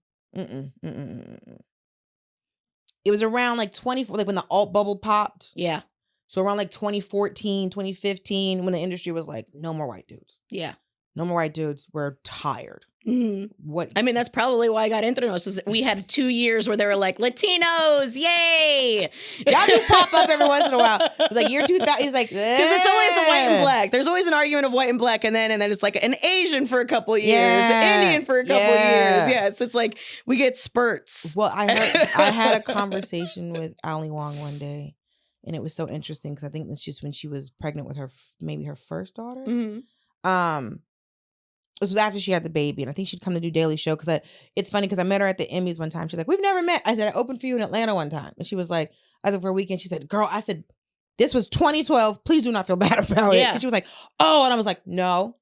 It was around like 24, like when the alt bubble popped. Yeah. So around like 2014, 2015, when the industry was like, no more white dudes. Yeah. No more white dudes. We're tired. What? I mean, that's probably why I got into those. Is that we had 2 years where they were like, Latinos, yay! Y'all do pop up every once in a while. It's like year 2000. He's like, because it's always a white and black. There's always an argument of white and black, and then it's like an Asian for a couple years, an Indian for a couple years. Yeah, it's like we get spurts. Well, I had a conversation with Ali Wong one day. And it was so interesting because I think that's just when she was pregnant with maybe her first daughter. This was after she had the baby. And I think she'd come to do Daily Show because it's funny because I met her at the Emmys one time. She's like, we've never met. I said, I opened for you in Atlanta one time. And she was like, I was like, for a weekend. She said, girl, I said, this was 2012. Please do not feel bad about it. And she was like, oh. And I was like, no.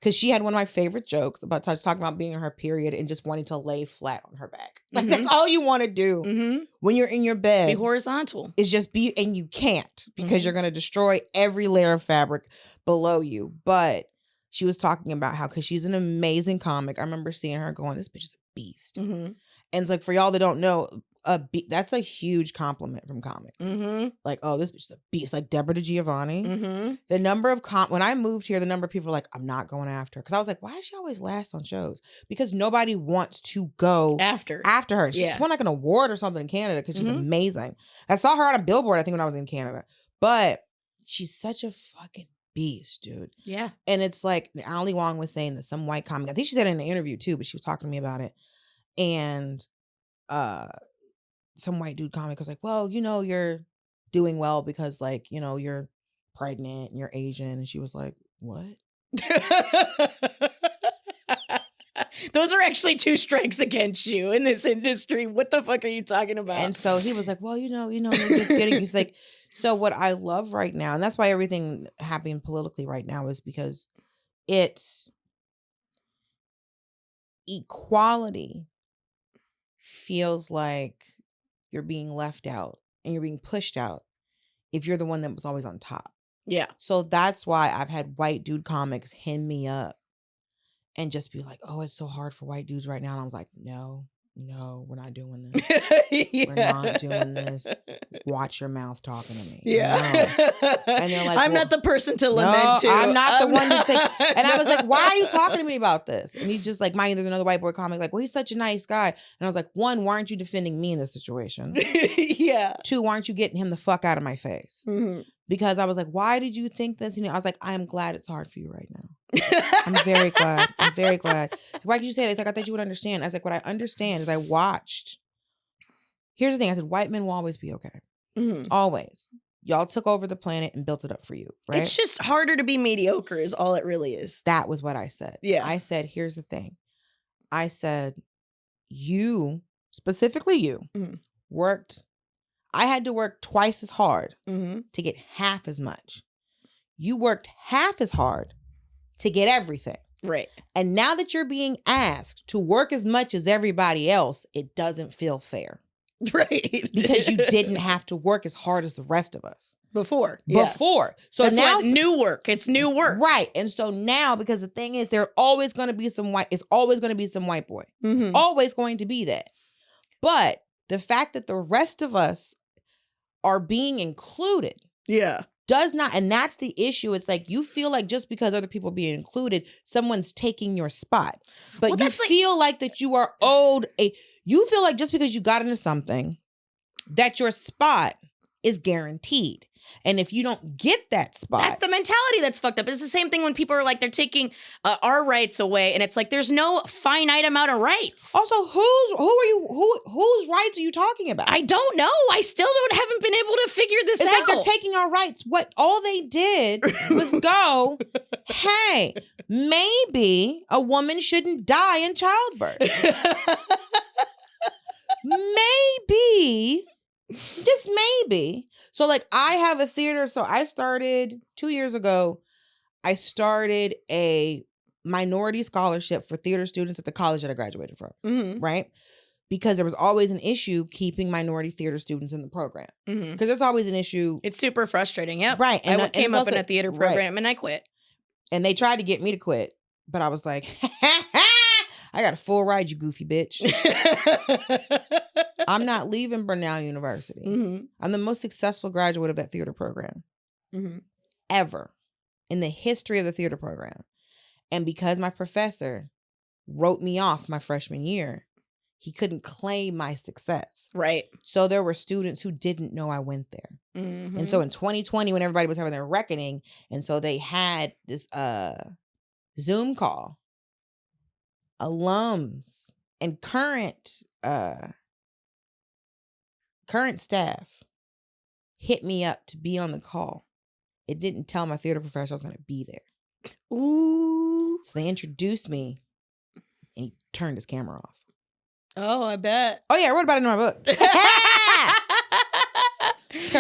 Because she had one of my favorite jokes about talking about being in her period and just wanting to lay flat on her back. Like, that's all you want to do when you're in your bed. Be horizontal. Is just and you can't because you're going to destroy every layer of fabric below you. But she was talking about how, because she's an amazing comic. I remember seeing her going, this bitch is a beast. And it's like, for y'all that don't know, that's a huge compliment from comics. Like, oh, this bitch is a beast. Like Deborah DeGiovanni. The number of when I moved here, the number of people were like, I'm not going after her. Because I was like, why does she always last on shows? Because nobody wants to go after her. She just won like an award or something in Canada because she's amazing. I saw her on a billboard, I think, when I was in Canada. But she's such a fucking beast, dude. Yeah. And it's like Ali Wong was saying that some white comic, I think she said it in an interview too, but she was talking to me about it. And some white dude comic was like, well, you're doing well because, like, you're pregnant and you're Asian. And she was like, what? Those are actually 2 strikes against you in this industry. What the fuck are you talking about? And so he was like, well, you're just getting, he's like, so what I love right now, and that's why everything happening politically right now is because it's equality feels like you're being left out and you're being pushed out if you're the one that was always on top. Yeah. So that's why I've had white dude comics hem me up and just be like, oh, it's so hard for white dudes right now. And I was like, no, we're not doing this. We're not doing this. Watch your mouth talking to me. Yeah. No. And they're like, I'm not the person to lament to. I'm not the one to take. And I was like, why are you talking to me about this? And he's just like, there's another white boy comic like, well, he's such a nice guy. And I was like, 1, why aren't you defending me in this situation? 2, why aren't you getting him the fuck out of my face? Because I was like, why did you think this? I was like, I am glad it's hard for you right now. I'm very glad. I'm very glad. So why did you say that? It's like, I thought you would understand. I was like, what I understand is I watched. Here's the thing. I said, white men will always be okay. Always. Y'all took over the planet and built it up for you, right? It's just harder to be mediocre is all it really is. That was what I said. Yeah. I said, here's the thing. I said, you, specifically you, worked. I had to work twice as hard to get half as much. You worked half as hard to get everything. Right. And now that you're being asked to work as much as everybody else, it doesn't feel fair. Right. Because you didn't have to work as hard as the rest of us. Before. So that's now new work. It's new work. Right. And so now, because the thing is, it's always going to be some white boy. It's always going to be that. But the fact that the rest of us are being included. Yeah. Does not, and that's the issue. It's like you feel like just because other people are being included, someone's taking your spot. But Well, you that's like- feel like that you are owed you feel like just because you got into something, that your spot is guaranteed. And if you don't get that spot, That's the mentality that's fucked up. It's the same thing when people are like, they're taking our rights away, and it's like there's no finite amount of rights. Also, whose rights are you talking about? I don't know. I still haven't been able to figure this out. It's like they're taking our rights. What all they did was go, hey, maybe a woman shouldn't die in childbirth. Maybe, just maybe. So like I have a theater. So I started 2 years ago. I started a minority scholarship for theater students at the college that I graduated from. Mm-hmm. Right? Because there was always an issue keeping minority theater students in the program. Mm-hmm. Because there's always an issue. It's super frustrating. Yep. Right. And I came up in a theater program and I quit. And they tried to get me to quit. But I was like, I got a full ride, you goofy bitch. I'm not leaving Bernal University. Mm-hmm. I'm the most successful graduate of that theater program ever in the history of the theater program. And because my professor wrote me off my freshman year, he couldn't claim my success. Right. So there were students who didn't know I went there. Mm-hmm. And so in 2020, when everybody was having their reckoning, and so they had this Zoom call, alums and current staff hit me up to be on the call. It didn't tell my theater professor I was going to be there. Ooh. So they introduced me and he turned his camera off. Oh, I bet. Oh, yeah, I wrote about it in my book.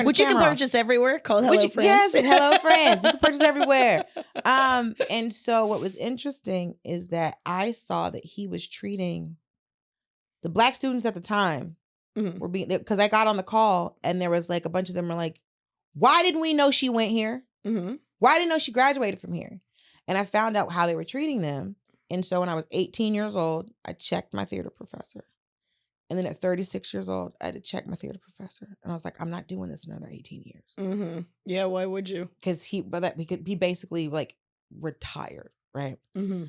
Which you can purchase everywhere, called Hello Friends. Yes, Hello Friends. You can purchase everywhere. And so what was interesting is that I saw that he was treating the Black students at the time were being, because I got on the call and there was like a bunch of them were like, why didn't we know she went here? Mm-hmm. Why didn't I know she graduated from here? And I found out how they were treating them. And so when I was 18 years old, I checked my theater professor. And then at 36 years old, I had to check my theater professor. And I was like, I'm not doing this another 18 years. Mm-hmm. Yeah, why would you? Because he basically like retired, right? Mm-hmm.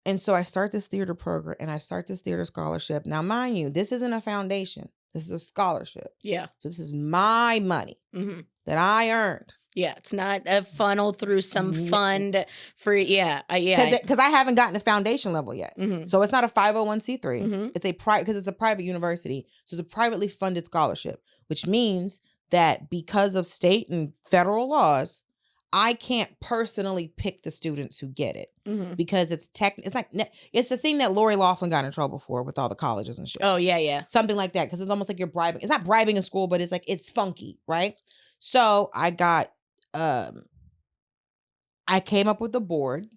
And so I start this theater program and I start this theater scholarship. Now, mind you, this isn't a foundation. This is a scholarship. Yeah. So this is my money that I earned. Yeah, it's not a funnel through some fund for, Because I haven't gotten to foundation level yet. Mm-hmm. So it's not a 501c3. Mm-hmm. It's because it's a private university. So it's a privately funded scholarship, which means that because of state and federal laws, I can't personally pick the students who get it because it's the thing that Lori Loughlin got in trouble for with all the colleges and shit. Oh, yeah. Something like that. Because it's almost like you're bribing. It's not bribing in school, but it's like, it's funky, right? So I got, I came up with the board.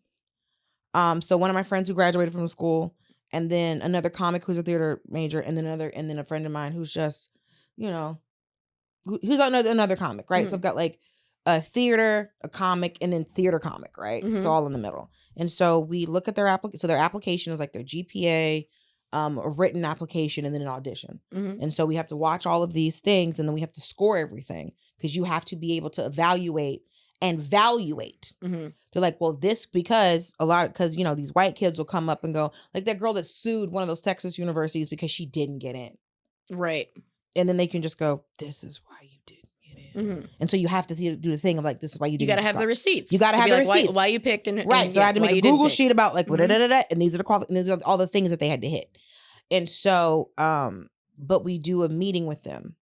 So one of my friends who graduated from school, and then another comic who's a theater major, and then a friend of mine who's just, who's another comic, right? So I've got like a theater, a comic, and then theater comic, right? So all in the middle. And so we look at their application. So their application is like their GPA, a written application, and then an audition. And so we have to watch all of these things, and then we have to score everything because you have to be able to evaluate and valuate. They're like, well, this because these white kids will come up and go, like that girl that sued one of those Texas universities because she didn't get in. Right. And then they can just go, this is why you didn't get in. And so you have to do the thing of like, this is why you didn't. You got to have the receipts. You got to have the receipts. Why you picked. Right. So I had to make a Google sheet about like, and these are these are all the things that they had to hit. And so, but we do a meeting with them.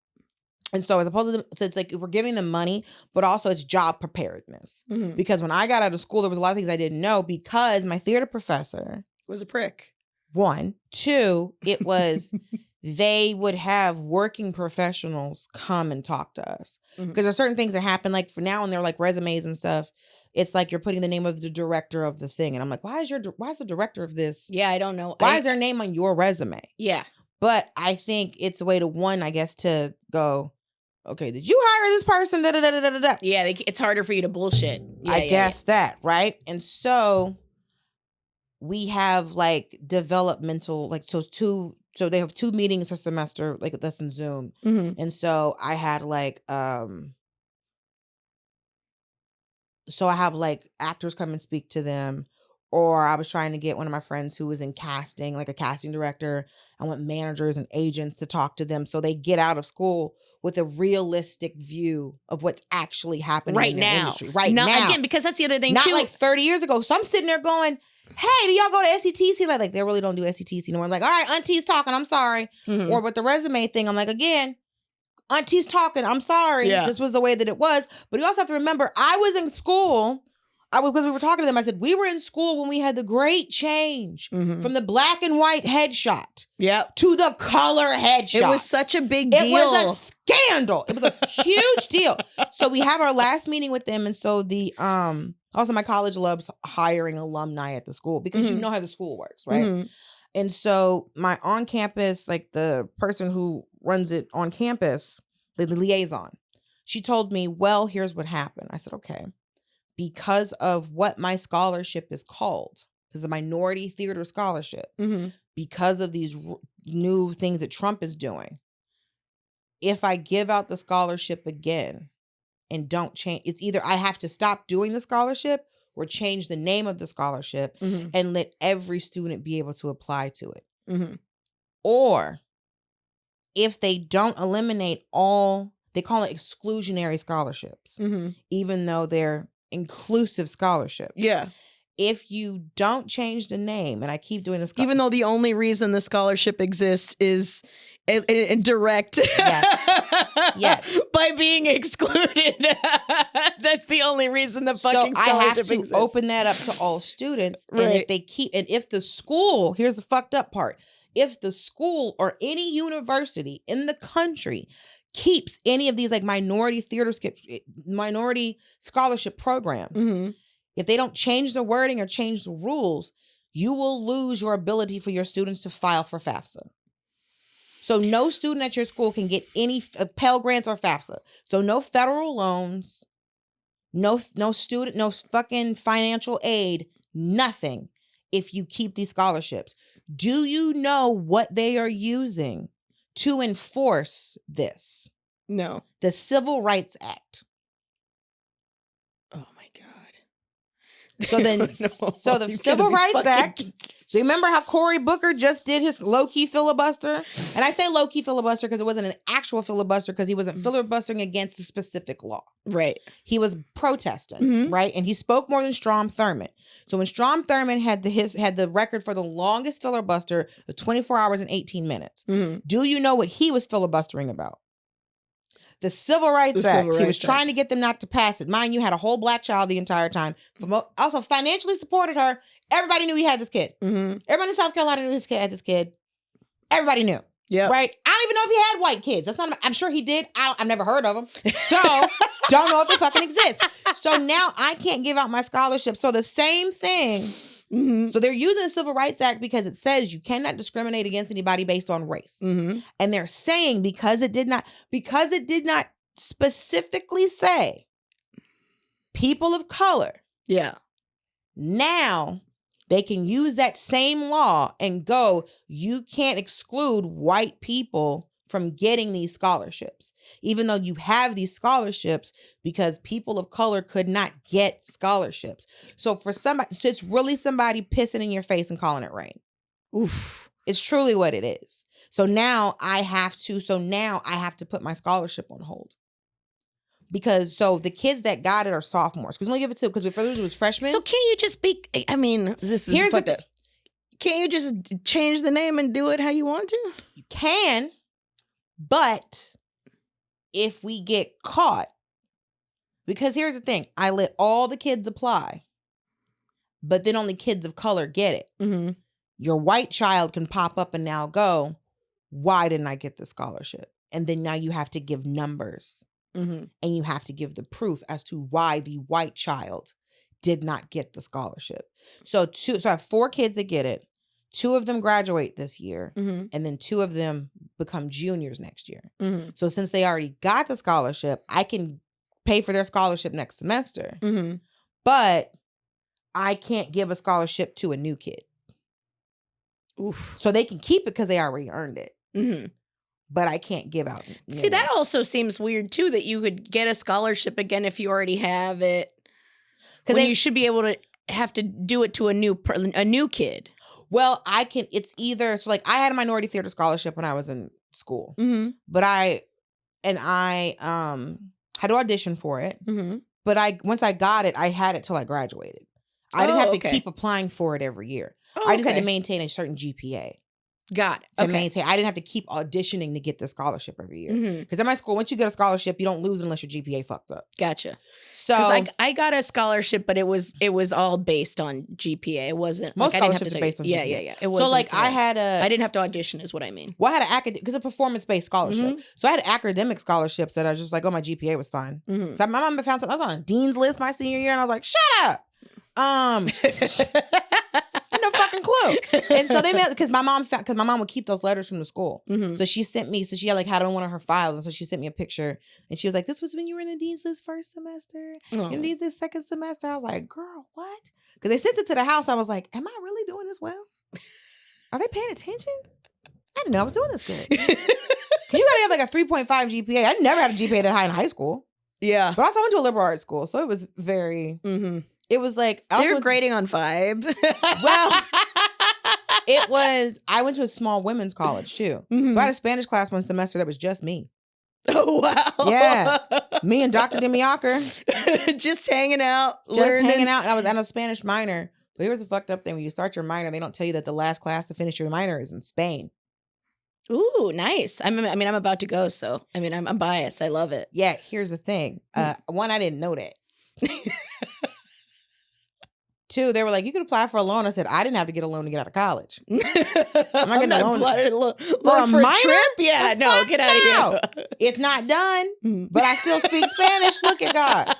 And so as opposed to so it's like we're giving them money, but also it's job preparedness. Because when I got out of school, there was a lot of things I didn't know because my theater professor was a prick. 1, 2, it was they would have working professionals come and talk to us. Because there's certain things that happen, like for now, and they're like resumes and stuff. It's like you're putting the name of the director of the thing. And I'm like, why is the director of this? Yeah, I don't know. Why is their name on your resume? Yeah. But I think it's a way to, one, I guess, to go, okay, did you hire this person? Da, da, da, da, da, da. Yeah, it's harder for you to bullshit. Yeah, I guess that, right? And so we have like developmental, like, so two so they have 2 meetings per semester, like that's in Zoom. Mm-hmm. And so I had like, so I have like actors come and speak to them, or I was trying to get one of my friends who was in casting, like a casting director. I want managers and agents to talk to them so they get out of school with a realistic view of what's actually happening Right in their now. industry right No, now. again, because that's the other thing Not too. like 30 years ago. So I'm sitting there going, hey, do y'all go to SETC? Like they really don't do SETC anymore. I'm like, all right, auntie's talking, I'm sorry. Mhm. Or with the resume thing, I'm like, again, auntie's talking, I'm sorry. Yeah. This was the way that it was. But you also have to remember, I was in school. Because we were talking to them, I said, we were in school when we had the great change Mhm. from the black and white headshot Yep. to the color headshot. It was such a big deal. It was a scandal. It was a huge deal. So we have our last meeting with them. And so the also my college loves hiring alumni at the school because you Mhm. know how the school works, right? Mhm. And so my on campus, like the person who runs it on campus, the liaison, she told me, well, here's what happened. I said, okay. Because of what my scholarship is called, because the Minority Theater Scholarship, Mhm. because of these new things that Trump is doing, if I give out the scholarship again and don't change, it's either I have to stop doing the scholarship or change the name of the scholarship Mhm. and let every student be able to apply to it. Mhm. Or if they don't eliminate all, they call it exclusionary scholarships, Mhm. even though they're inclusive scholarships. Yeah. If you don't change the name, and I keep doing this, Even though the only reason the scholarship exists is direct. Yes. By being excluded. That's the only reason the fucking so I have scholarship to exists. open that up to all students. Right. And if they keep, and if the school, here's the fucked up part. If the school or any university in the country keeps any of these like minority scholarship programs, Mhm. if they don't change the wording or change the rules, you will lose your ability for your students to file for FAFSA. So no student at your school can get any Pell Grants or FAFSA. So no federal loans, no student, no fucking financial aid, nothing if you keep these scholarships. Do you know what they are using to enforce this? No. The Civil Rights Act. Oh my God. So then, so the Civil Rights Act. So you remember how Cory Booker just did his low-key filibuster? And I say low-key filibuster because it wasn't an actual filibuster because he wasn't filibustering against a specific law. Right. He was protesting, right? And he spoke more than Strom Thurmond. So when Strom Thurmond had the record for the longest filibuster of 24 hours and 18 minutes, do you know what he was filibustering about? The Civil Rights Act. He was trying to get them not to pass it. Mind you, had a whole black child the entire time. Also financially supported her. Everybody knew he had this kid. Everybody in South Carolina knew his kid had this kid. Everybody knew. Yeah. Right? I don't even know if he had white kids. I'm sure he did. I've never heard of them. So don't know if they fucking exist. So now I can't give out my scholarship. So the same thing. So they're using the Civil Rights Act because it says you cannot discriminate against anybody based on race. And they're saying because it did not specifically say people of color. Yeah. Now they can use that same law and go, you can't exclude white people from getting these scholarships, even though you have these scholarships because people of color could not get scholarships. So for somebody, so it's really somebody pissing in your face and calling it rain. Oof. It's truly what it is. So now I have to put my scholarship on hold. Because so the kids that got it are sophomores. Because we only give it to, because before it was freshmen. So can't you just be, I mean, this is Here's fucked up. Can't you just change the name and do it how you want to? You can, but if we get caught, because here's the thing, I let all the kids apply, but then only kids of color get it. Your white child can pop up and now go, why didn't I get the scholarship? And then now you have to give numbers. And you have to give the proof as to why the white child did not get the scholarship. So I have 4 kids that get it. 2 of them graduate this year, and then 2 of them become juniors next year. So since they already got the scholarship, I can pay for their scholarship next semester. But I can't give a scholarship to a new kid. Oof. So they can keep it because they already earned it. Mm-hmm. But I can't give out. See, that also seems weird too, that you could get a scholarship again if you already have it. Because you should be able to have to do it to a new kid. Well, I can. It's either so like I had a minority theater scholarship when I was in school, but I had to audition for it. But once I got it, I had it till I graduated. I didn't have to keep applying for it every year. I just had to maintain a certain GPA. Got it. To maintain. I didn't have to keep auditioning to get the scholarship every year. Because at my school, once you get a scholarship, you don't lose it unless your GPA fucked up. Gotcha. So I got a scholarship, but it was all based on GPA. It wasn't most like, scholarships are based on GPA. Yeah. It wasn't. So like I didn't have to audition, is what I mean. Well, I had an because a performance-based scholarship. So I had academic scholarships that I was just like, oh, my GPA was fine. So my mom found something. I was on a dean's list my senior year, and I was like, shut up. No fucking clue. And so they made because my mom would keep those letters from the school. So she sent me. So she had on one of her files, and so she sent me a picture, and she was like, "This was when you were in the dean's list first semester, in the dean's list second semester." I was like, "Girl, what?" Because they sent it to the house. I was like, "Am I really doing this well? Are they paying attention?" I didn't know I was doing this good. Because you gotta have like a 3.5 GPA. I never had a GPA that high in high school. Yeah, but also I went to a liberal arts school, so it was very. It was like they were grading on 5. Well, it was. I went to a small women's college too, so I had a Spanish class one semester that was just me. Oh wow! Yeah, me and Dr. Demiaker just hanging out, And I was a Spanish minor. But here's a fucked up thing: when you start your minor, they don't tell you that the last class to finish your minor is in Spain. Ooh, nice. I'm about to go, so I'm biased. I love it. Yeah. Here's the thing. One, I didn't know that. 2, they were like, you could apply for a loan. I said, I didn't have to get a loan to get out of college. I'm not getting a loan for a minor? Trip? Yeah, no, get out of here. It's not done, but I still speak Spanish. Look at God.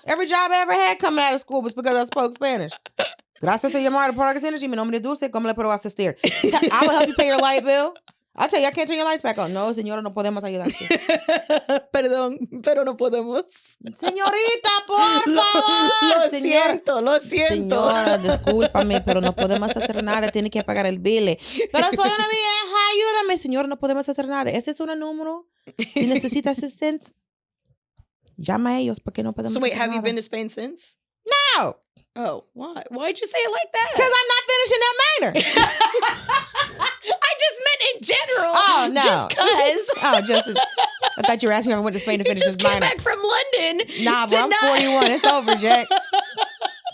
Every job I ever had coming out of school was because I spoke Spanish. Gracias a llamar por la energy. Mi nombre es Dulce. ¿Cómo le puedo asistir? I will help you pay your light bill. I'll tell you, I can't turn your lights back on. No, señora, no podemos ayudarte. Perdón, pero no podemos. Señorita, por favor. Lo siento. Señora, discúlpame, pero no podemos hacer nada. Tiene que pagar el bill. Pero soy una vieja, ayúdame. Señora, no podemos hacer nada. Ese es un número. Si necesita asistencia, llama a ellos porque no podemos So wait, hacer have nada. You been to Spain since? No. Oh, why? Why'd you say it like that? Because I'm not finishing that minor. I just meant in general. Oh, no. Just because. I thought you were asking if I went to Spain to finish this minor. You just came back from London. Nah, bro, I'm 41. It's over, Jack.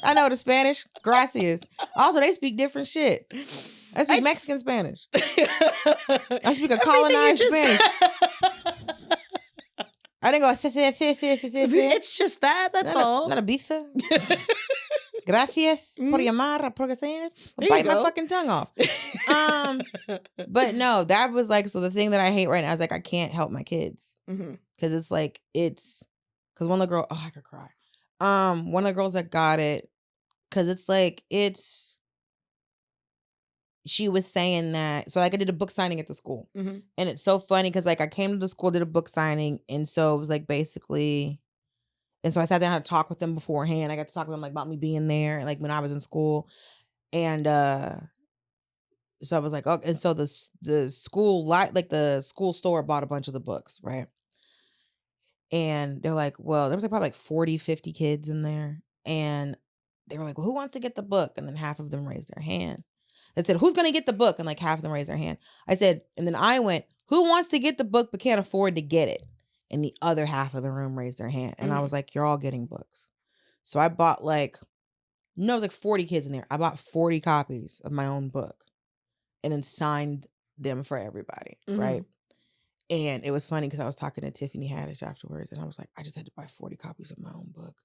I know the Spanish. Gracias. Also, they speak different shit. I speak Mexican Spanish. I speak a colonized Spanish. I didn't go. It's just that. That's all. Not a bisa. Gracias por llamar. I'll bite my fucking tongue off. But no, that was like, so the thing that I hate right now is like, I can't help my kids. Because it's like, because one of the girls, I could cry. One of the girls that got it, because it's like, she was saying that, so like I did a book signing at the school. And it's so funny because like I came to the school, did a book signing, and so it was like basically, and so I sat down and talked with them beforehand. I got to talk to them like about me being there and like when I was in school. And so I was like, oh, and so the school, like the school store bought a bunch of the books, right? And they're like, well, there was like probably like 40, 50 kids in there. And they were like, well, who wants to get the book? And then half of them raised their hand. They said, who's going to get the book? And like half of them raised their hand. I said, and then I went, who wants to get the book but can't afford to get it? And the other half of the room raised their hand. And I was like, you're all getting books. So I bought it was like 40 kids in there. I bought 40 copies of my own book and then signed them for everybody. Right. And it was funny because I was talking to Tiffany Haddish afterwards. And I was like, I just had to buy 40 copies of my own book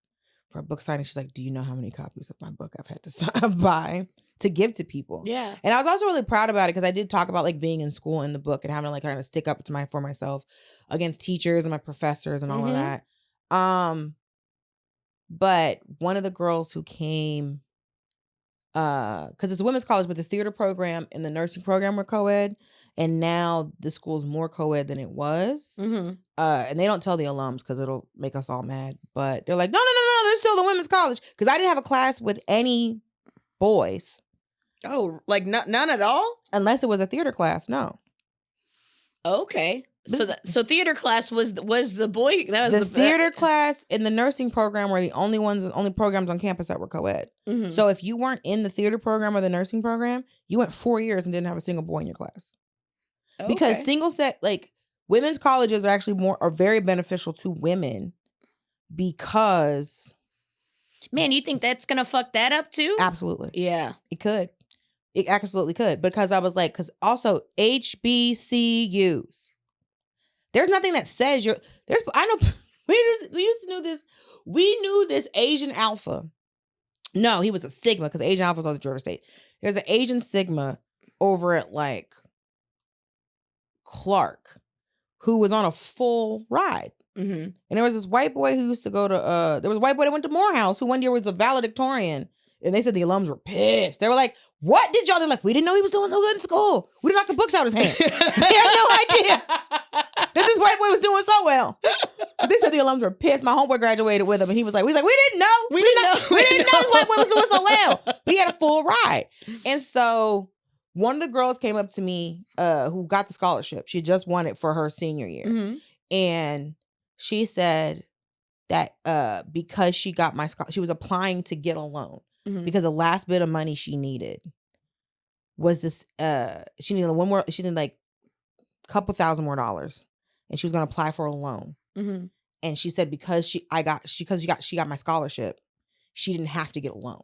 for a book signing. She's like, do you know how many copies of my book I've had to buy to give to people? Yeah. And I was also really proud about it because I did talk about like being in school in the book and having to like kind of stick up for myself against teachers and my professors and all of that. But one of the girls who came, because it's a women's college, but the theater program and the nursing program were co-ed. And now the school's more co-ed than it was. And they don't tell the alums because it'll make us all mad. But they're like, no, there's still the women's college. Because I didn't have a class with any boys. Oh, like none at all? Unless it was a theater class, no. Okay. So theater class was the boy. That was the theater class and the nursing program were the only programs on campus that were co-ed. Mm-hmm. So if you weren't in the theater program or the nursing program, you went 4 years and didn't have a single boy in your class. Okay. Because women's colleges are actually are very beneficial to women because. Man, you think that's gonna fuck that up too? Absolutely. Yeah, it could. It absolutely could, because I was like, because also HBCUs. There's nothing that says I know we used to know this. We knew this Asian Alpha. No, he was a Sigma, because Asian Alpha was at Georgia State. There's an Asian Sigma over at like Clark who was on a full ride. Mm-hmm. And there was this white boy who used to go to, there was a white boy that went to Morehouse who one year was a valedictorian. And they said the alums were pissed. They were like, what did y'all do? Like, we didn't know he was doing so good in school. We didn't knock the books out of his hand. We had no idea that this white boy was doing so well. They said the alums were pissed. My homeboy graduated with him, and he was like, we didn't know. We didn't know this white boy was doing so well. We had a full ride. And so one of the girls came up to me who got the scholarship. She just won it for her senior year. Mm-hmm. And she said that because she got she was applying to get a loan. Mm-hmm. Because the last bit of money she needed was this. She needed like a couple $1,000 more, and she was going to apply for a loan. Mm-hmm. And she said because she got my scholarship, she didn't have to get a loan.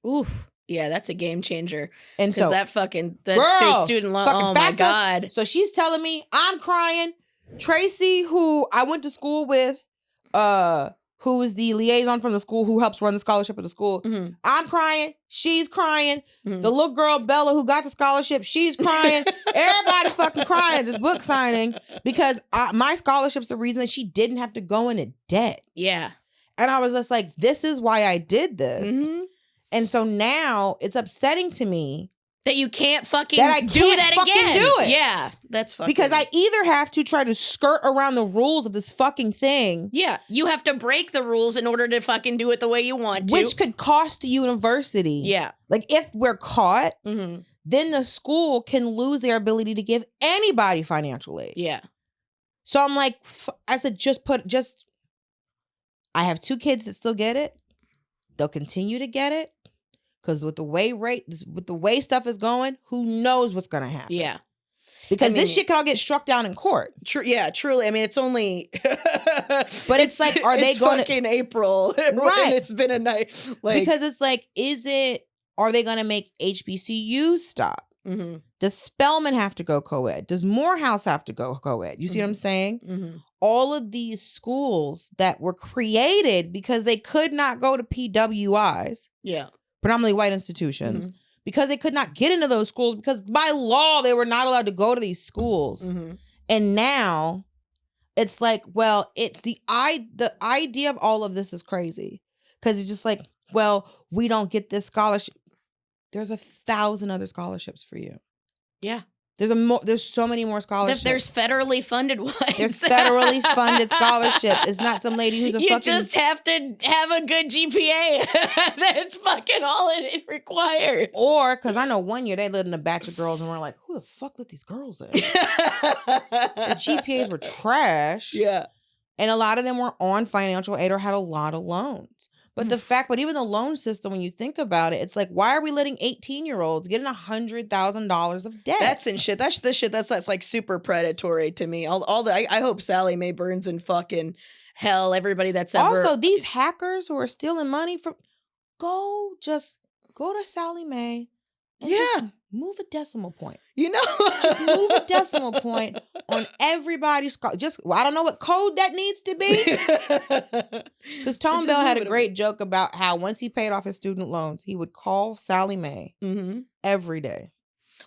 Oof, yeah, that's a game changer. And so that's student loan. Oh my God! So she's telling me, I'm crying. Tracy, who I went to school with, who is the liaison from the school who helps run the scholarship of the school. Mm-hmm. I'm crying. She's crying. Mm-hmm. The little girl, Bella, who got the scholarship, she's crying. Everybody fucking crying at this book signing because my scholarship's the reason that she didn't have to go into debt. Yeah. And I was just like, this is why I did this. Mm-hmm. And so now it's upsetting to me that you can't fucking do that again. Do it. Yeah, that's fucking. Because I either have to try to skirt around the rules of this fucking thing. Yeah, you have to break the rules in order to fucking do it the way you want to. Which could cost the university. Yeah. Like if we're caught, mm-hmm. then the school can lose their ability to give anybody financial aid. Yeah. So I'm like, I said, I have 2 kids that still get it. They'll continue to get it. Because with the way stuff is going, who knows what's going to happen? Yeah. Because this shit can all get struck down in court. Yeah, truly. I mean, it's only... but it's like, are they going to... It's fucking April. Right. It's been a night. Because it's like, are they going to make HBCUs stop? Mm-hmm. Does Spelman have to go co-ed? Does Morehouse have to go co-ed? You see what I'm saying? Mm-hmm. All of these schools that were created because they could not go to PWIs. Yeah. Predominantly white institutions, mm-hmm. because they could not get into those schools because by law they were not allowed to go to these schools. Mm-hmm. And now it's like, well, it's the idea of all of this is crazy because it's just like, well, we don't get this scholarship. There's 1,000 other scholarships for you. Yeah. There's so many more scholarships. There's federally funded ones. There's federally funded scholarships. It's not some lady who's you just have to have a good GPA. That's fucking all it requires. Or, because I know one year they lived in a batch of girls and we're like, who the fuck let these girls in? The GPAs were trash. Yeah. And a lot of them were on financial aid or had a lot of loans. But but even the loan system, when you think about it, it's like, why are we letting 18-year-olds get in $100,000 of debt? That's in shit. That's the shit. That's like super predatory to me. I hope Sally Mae burns in fucking hell. Everybody that's ever. Also, these hackers who are stealing money from, go to Sally Mae and just move a decimal point. Just move a decimal point on everybody's I don't know what code that needs to be. Because Tone Bell had a great joke about how once he paid off his student loans, he would call Sally Mae every day.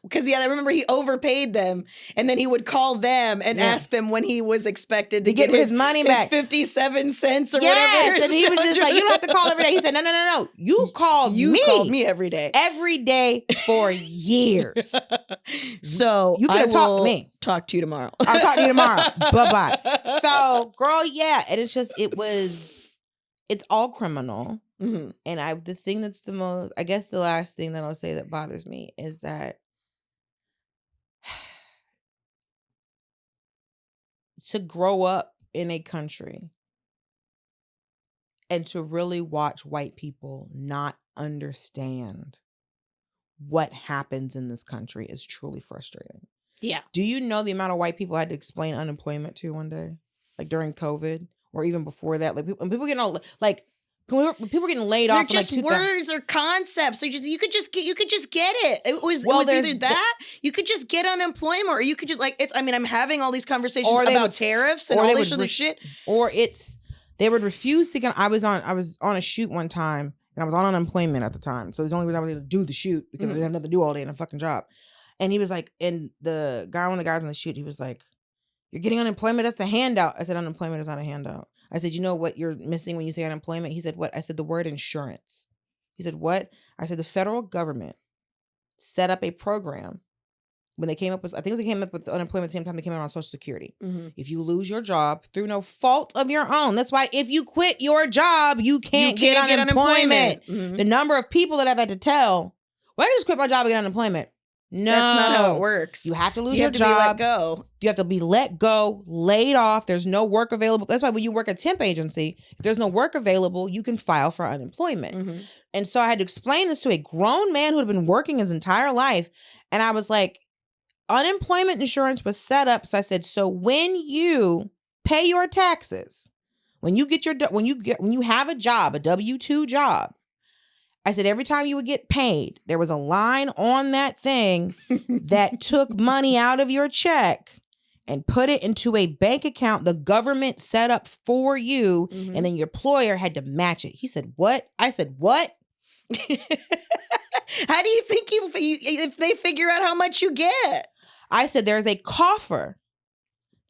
Because, I remember he overpaid them, and then he would call them and ask them when he was expected to get his money back. 57 cents or whatever. And he was just like, you don't have to call every day. He said, no. You called me every day. Every day for years. So you could have talked to me. Talk to you tomorrow. I'll talk to you tomorrow. Bye-bye. So, girl, and it's all criminal. Mm-hmm. And the thing that's the most, I guess the last thing that I'll say that bothers me is that to grow up in a country and to really watch white people not understand what happens in this country is truly frustrating. Yeah. Do you know the amount of white people I had to explain unemployment to one day? Like during COVID or even before that? Like people getting all like people getting laid off. They're just like words or concepts. You could just get it. It was either that you could just get unemployment, or you could just I'm having all these conversations about tariffs and all this other shit. Or they would refuse to get. I was on a shoot one time and I was on unemployment at the time, so it was the only reason I was able to do the shoot because I didn't have nothing to do all day in a fucking job. And he was like, and one of the guys on the shoot, he was like, "You're getting unemployment? That's a handout." I said, "Unemployment is not a handout." I said, "You know what you're missing when you say unemployment?" He said, "What?" I said, "The word insurance." He said, "What?" I said, "The federal government set up a program when they came up with, I think they came up with unemployment at the same time they came out on Social Security. Mm-hmm. If you lose your job through no fault of your own, that's why if you quit your job, you can't get unemployment. Mm-hmm. The number of people that I've had to tell, well, I just quit my job and get unemployment. No, that's not how it works. You have to lose your job. You have to be let go. You have to be let go, laid off. There's no work available. That's why when you work at a temp agency, if there's no work available, you can file for unemployment. Mm-hmm. And so I had to explain this to a grown man who had been working his entire life. And I was like, unemployment insurance was set up. So I said, so when you pay your taxes, when you have a job, a W-2 job, I said, every time you would get paid, there was a line on that thing that took money out of your check and put it into a bank account the government set up for you. Mm-hmm. And then your employer had to match it. He said, what? I said, what? How do you think if they figure out how much you get? I said, there's a coffer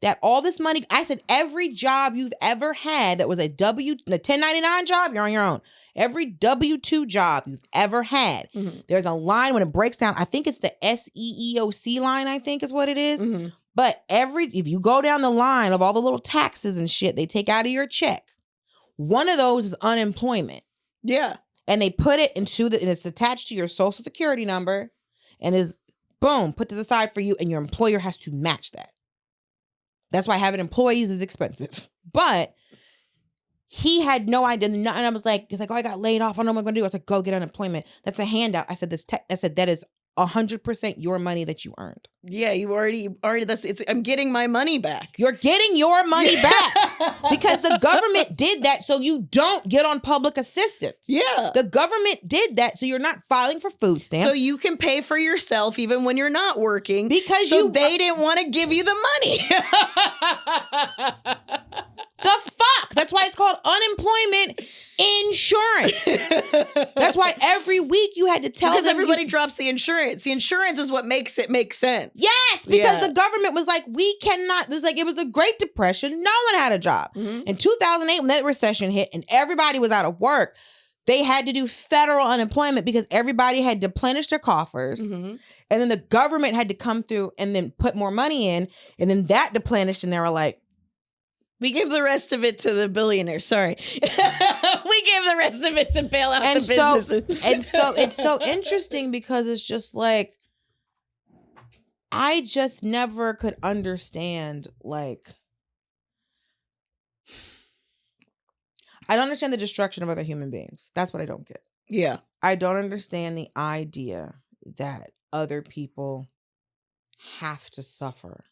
that all this money, I said, every job you've ever had that was a 1099 job, you're on your own. Every W-2 job you've ever had, mm-hmm. there's a line when it breaks down. I think it's the SEEOC line, I think is what it is. Mm-hmm. But if you go down the line of all the little taxes and shit they take out of your check, one of those is unemployment. Yeah. And they put it and it's attached to your social security number and is, boom, put to the side for you, and your employer has to match that. That's why having employees is expensive. But he had no idea. And I was like, he's like, oh, I got laid off. I don't know what I'm going to do. I was like, go get unemployment. That's a handout. I said, that is 100% your money that you earned. Yeah, you already I'm getting my money back. You're getting your money back because the government did that so you don't get on public assistance. Yeah. The government did that so you're not filing for food stamps. So you can pay for yourself even when you're not working. Because they didn't want to give you the money. The fuck? That's why it's called unemployment insurance. That's why every week you had to tell them. Because everybody drops the insurance. The insurance is what makes it make sense. Yes, because the government was like, we cannot. It was the Great Depression. No one had a job. Mm-hmm. In 2008, when that recession hit and everybody was out of work, they had to do federal unemployment because everybody had deplenished their coffers. Mm-hmm. And then the government had to come through and then put more money in. And then that deplenished and they were like, we give the rest of it to the billionaires. Sorry. We give the rest of it to bail out the businesses. And so it's so interesting because it's just like, I just never could understand, like, I don't understand the destruction of other human beings. That's what I don't get. Yeah. I don't understand the idea that other people have to suffer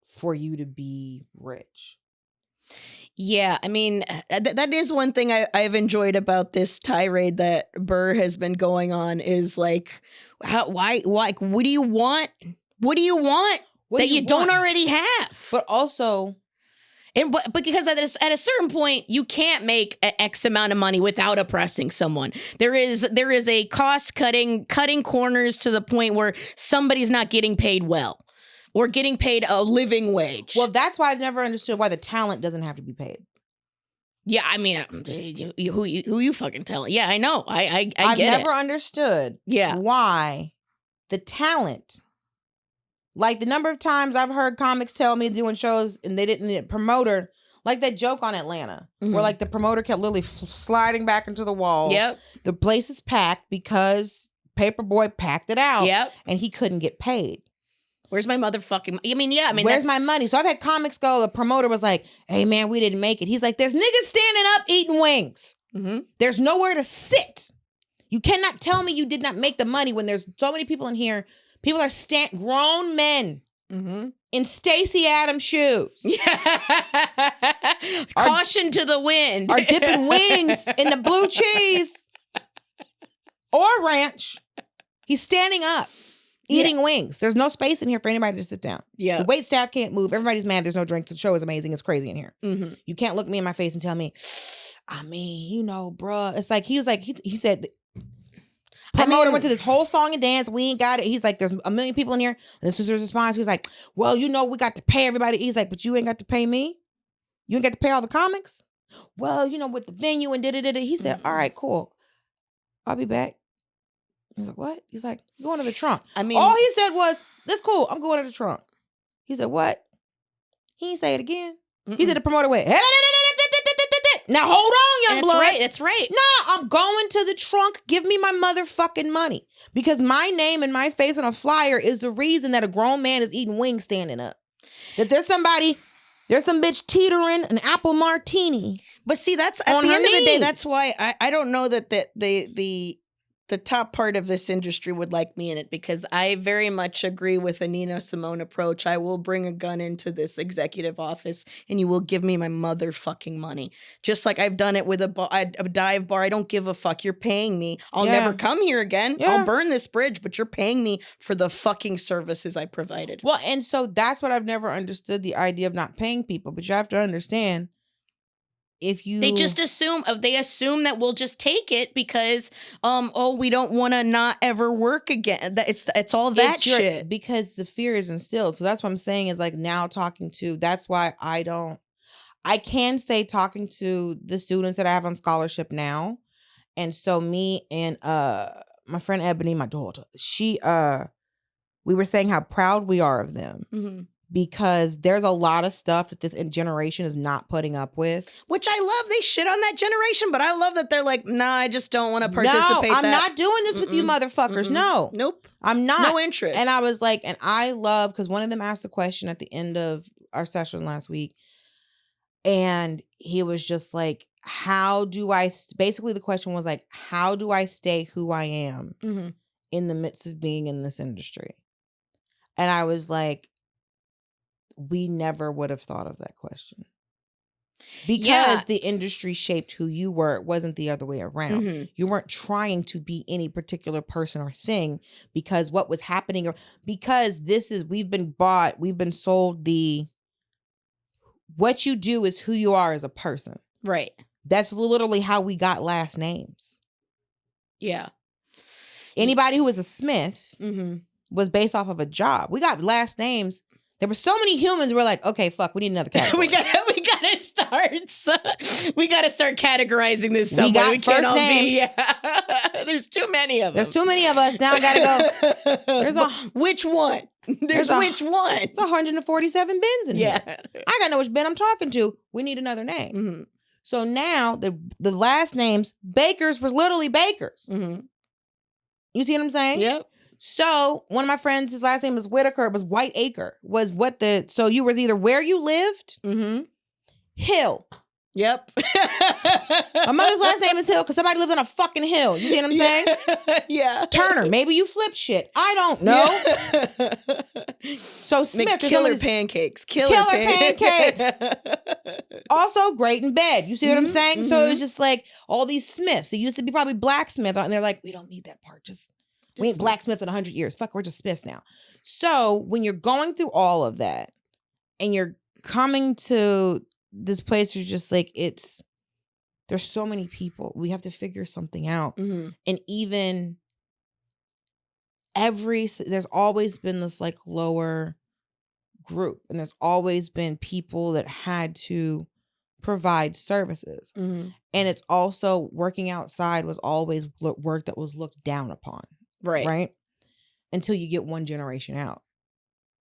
for you to be rich. Yeah, I mean, that is one thing I've enjoyed about this tirade that Burr has been going on is like, why, what do you want? What do you want that you don't already have? But also... But because at a certain point, you can't make X amount of money without oppressing someone. There is a cost cutting corners to the point where somebody's not getting paid well. Or getting paid a living wage. Well, that's why I've never understood why the talent doesn't have to be paid. Yeah, I mean, who you fucking telling? Yeah, I know. I've never understood. Yeah. Why the talent, like the number of times I've heard comics tell me doing shows and they didn't need a promoter. Like that joke on Atlanta, Mhm. where like the promoter kept literally sliding back into the walls. Yep. The place is packed because Paperboy packed it out. Yep. And he couldn't get paid. Where's my motherfucking... Where's my money? So I've had comics go, the promoter was like, hey man, we didn't make it. He's like, there's niggas standing up eating wings. Mm-hmm. There's nowhere to sit. You cannot tell me you did not make the money when there's so many people in here. People are grown men in Stacey Adams shoes. Caution to the wind. Are dipping wings in the blue cheese or ranch. He's standing up, eating wings. There's no space in here for anybody to sit down. Yeah. The wait staff can't move. Everybody's mad. There's no drinks. The show is amazing. It's crazy in here. Mm-hmm. You can't look me in my face and tell me, bruh. It's like, he said, promoter went to this whole song and dance. We ain't got it. He's like, there's a million people in here. And this was his response. He was like, well, we got to pay everybody. He's like, but you ain't got to pay me. You ain't got to pay all the comics. Well, with the venue and da-da-da-da. He said, all right, cool. I'll be back. He's like, what? He's like, going to the trunk. All he said was, that's cool. I'm going to the trunk. He said, what? He didn't say it again. Mm-mm. He said, the promoter went, now hold on, young blood. That's right. No, I'm going to the trunk. Give me my motherfucking money. Because my name and my face on a flyer is the reason that a grown man is eating wings standing up. That there's some bitch teetering an apple martini. But see, that's at the end of the day, that's why I don't know that the top part of this industry would like me in it, because I very much agree with the Nina Simone approach. I will bring a gun into this executive office and you will give me my motherfucking money. Just like I've done it with a dive bar. I don't give a fuck. You're paying me. I'll never come here again. Yeah. I'll burn this bridge, but you're paying me for the fucking services I provided. Well, and so that's what I've never understood, the idea of not paying people. But you have to understand, they just assume that we'll just take it because we don't want to not ever work again. It's all that shit, because the fear is instilled. So that's what I'm saying is like, now that's why I can say, talking to the students that I have on scholarship now. And so me and my friend Ebony, my daughter, we were saying how proud we are of them. Mm-hmm. Because there's a lot of stuff that this generation is not putting up with. Which I love. They shit on that generation, but I love that they're like, nah, I just don't want to participate. No, I'm not doing this with you motherfuckers. No. Nope. I'm not. No interest. And I was like, and I love, because one of them asked a question at the end of our session last week. And he was just like, basically the question was like, how do I stay who I am in the midst of being in this industry? And I was like, we never would have thought of that question. Because the industry shaped who you were. It wasn't the other way around. Mm-hmm. You weren't trying to be any particular person or thing because what was happening, because we've been sold what you do is who you are as a person. Right. That's literally how we got last names. Yeah. Anybody who was a Smith was based off of a job. We got last names. There were so many humans. We're like, okay, fuck, we need another category. we gotta start categorizing this somewhere. We got first names. There's too many of them. There's too many of us. Now I gotta go. Which one? Which one? It's 147 bins in here. I gotta know which bin I'm talking to. We need another name. Mm-hmm. So now the last names, Bakers was literally Bakers. Mm-hmm. You see what I'm saying? Yep. So one of my friends, his last name was Whitaker. It was Whiteacre. So you was either where you lived, Hill. Yep. My mother's last name is Hill because somebody lives on a fucking hill. You see what I'm saying? Yeah. Turner. Maybe you flip shit. I don't know. Yeah. So Smith. Killer pancakes. Killer pancakes. Also great in bed. You see what I'm saying? Mm-hmm. So it was just like all these Smiths. It used to be probably blacksmith. And they're like, we don't need that part. We ain't blacksmiths in 100 years. Fuck, we're just Smiths now. So when you're going through all of that and you're coming to this place, you're just like, there's so many people. We have to figure something out. Mm-hmm. And even there's always been this like lower group. And there's always been people that had to provide services. Mm-hmm. And it's also working outside was always work that was looked down upon. Right. Until you get one generation out.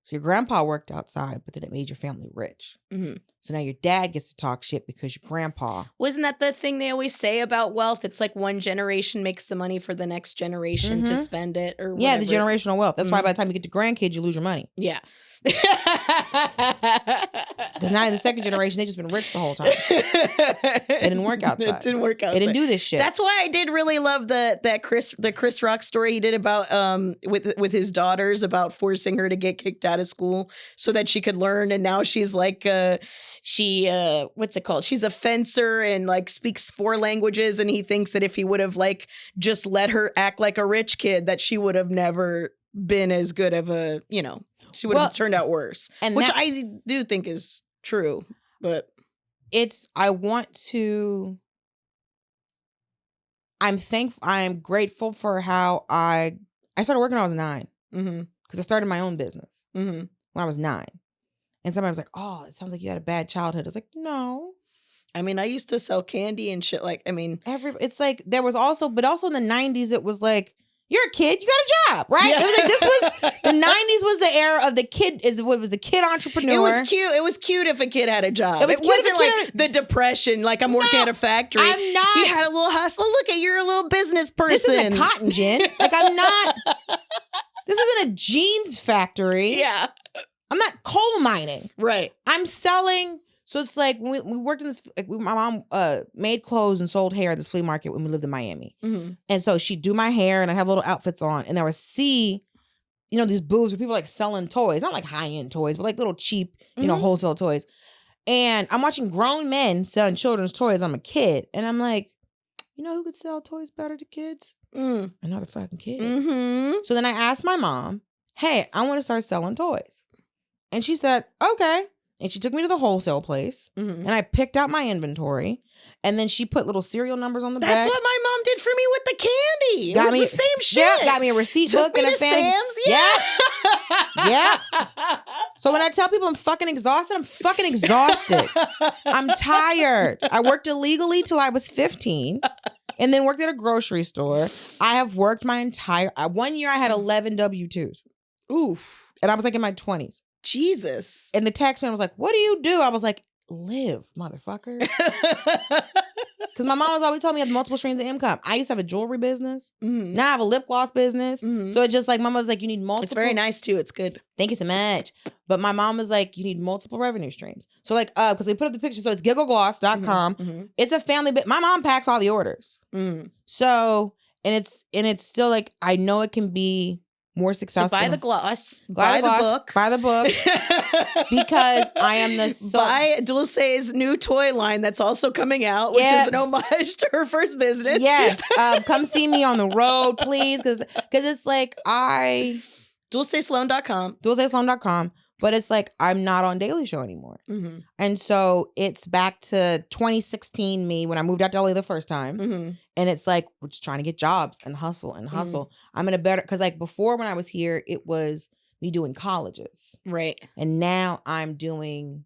So your grandpa worked outside, but then it made your family rich. Mhm. So now your dad gets to talk shit because your grandpa. Wasn't that the thing they always say about wealth? It's like one generation makes the money for the next generation to spend it or Yeah, whatever. the generational wealth. That's why by the time you get to grandkids, you lose your money. Yeah. Because now in the second generation, they just been rich the whole time. It didn't work outside. It didn't work outside. It didn't do this shit. That's why I did really love the Chris Rock story he did about with his daughters about forcing her to get kicked out of school so that she could learn, and now she's like what's it called? She's a fencer and like speaks 4 languages, and he thinks that if he would have like just let her act like a rich kid, that she would have never been as good of a, she would have turned out worse. And which I do think is true, but I'm grateful for how I started working when I was 9. Because I started my own business when I was 9. And somebody was like, "Oh, it sounds like you had a bad childhood." I was like, "No." I mean, I used to sell candy and shit. Like, I mean, it's like there was also in the 90s, it was like, you're a kid, you got a job, right? Yeah. It was like the 90s was the era of the kid. What was the kid entrepreneur? It was cute. It was cute if a kid had a job. It wasn't like the depression. Like I'm working at a factory. I'm not. You had a little hustle. Look at you're a little business person. This isn't a cotton gin. Like I'm not. This isn't a jeans factory. Yeah. I'm not coal mining. Right. I'm selling. So it's like we worked in this. Like my mom made clothes and sold hair at this flea market when we lived in Miami. And so she'd do my hair, and I'd have little outfits on, and I would see, these booths where people like selling toys, not like high end toys, but like little cheap, wholesale toys. And I'm watching grown men selling children's toys. I'm a kid, and I'm like, who could sell toys better to kids? Another fucking kid. So then I asked my mom, "Hey, I want to start selling toys," and she said, "Okay." And she took me to the wholesale place, and I picked out my inventory, and then she put little serial numbers on the back. That's what my mom did for me with the candy. It was the same shit. Yeah, got me a receipt book and a Sam's. Yeah. So when I tell people I'm fucking exhausted, I'm fucking exhausted. I'm tired. I worked illegally till I was 15, and then worked at a grocery store. I have worked my entire. 1 year I had 11 W-2s. Oof. And I was like in my 20s. Jesus. And the tax man was like, "What do you do?" I was like, "Live, motherfucker." Because my mom was always telling me I have multiple streams of income. I used to have a jewelry business. Now I have a lip gloss business. So it's just like, my mom was like, you need multiple. It's very nice too. It's good. Thank you so much. But my mom was like, you need multiple revenue streams. So like, because we put up the picture. So it's gigglegloss.com. It's a family, but my mom packs all the orders. So, and it's still like, I know it can be more successful. So buy the gloss. Buy the book. Buy the book. Because I am buy Dulce's new toy line that's also coming out, which is an homage to her first business. Yes. Come see me on the road, please. Because it's like DulceSloan.com. DulceSloan.com. But it's like, I'm not on Daily Show anymore. And so it's back to 2016 me when I moved out to LA the first time. And it's like, we're just trying to get jobs and hustle and hustle. I'm in a better, because like before when I was here, it was me doing colleges. Right. And now I'm doing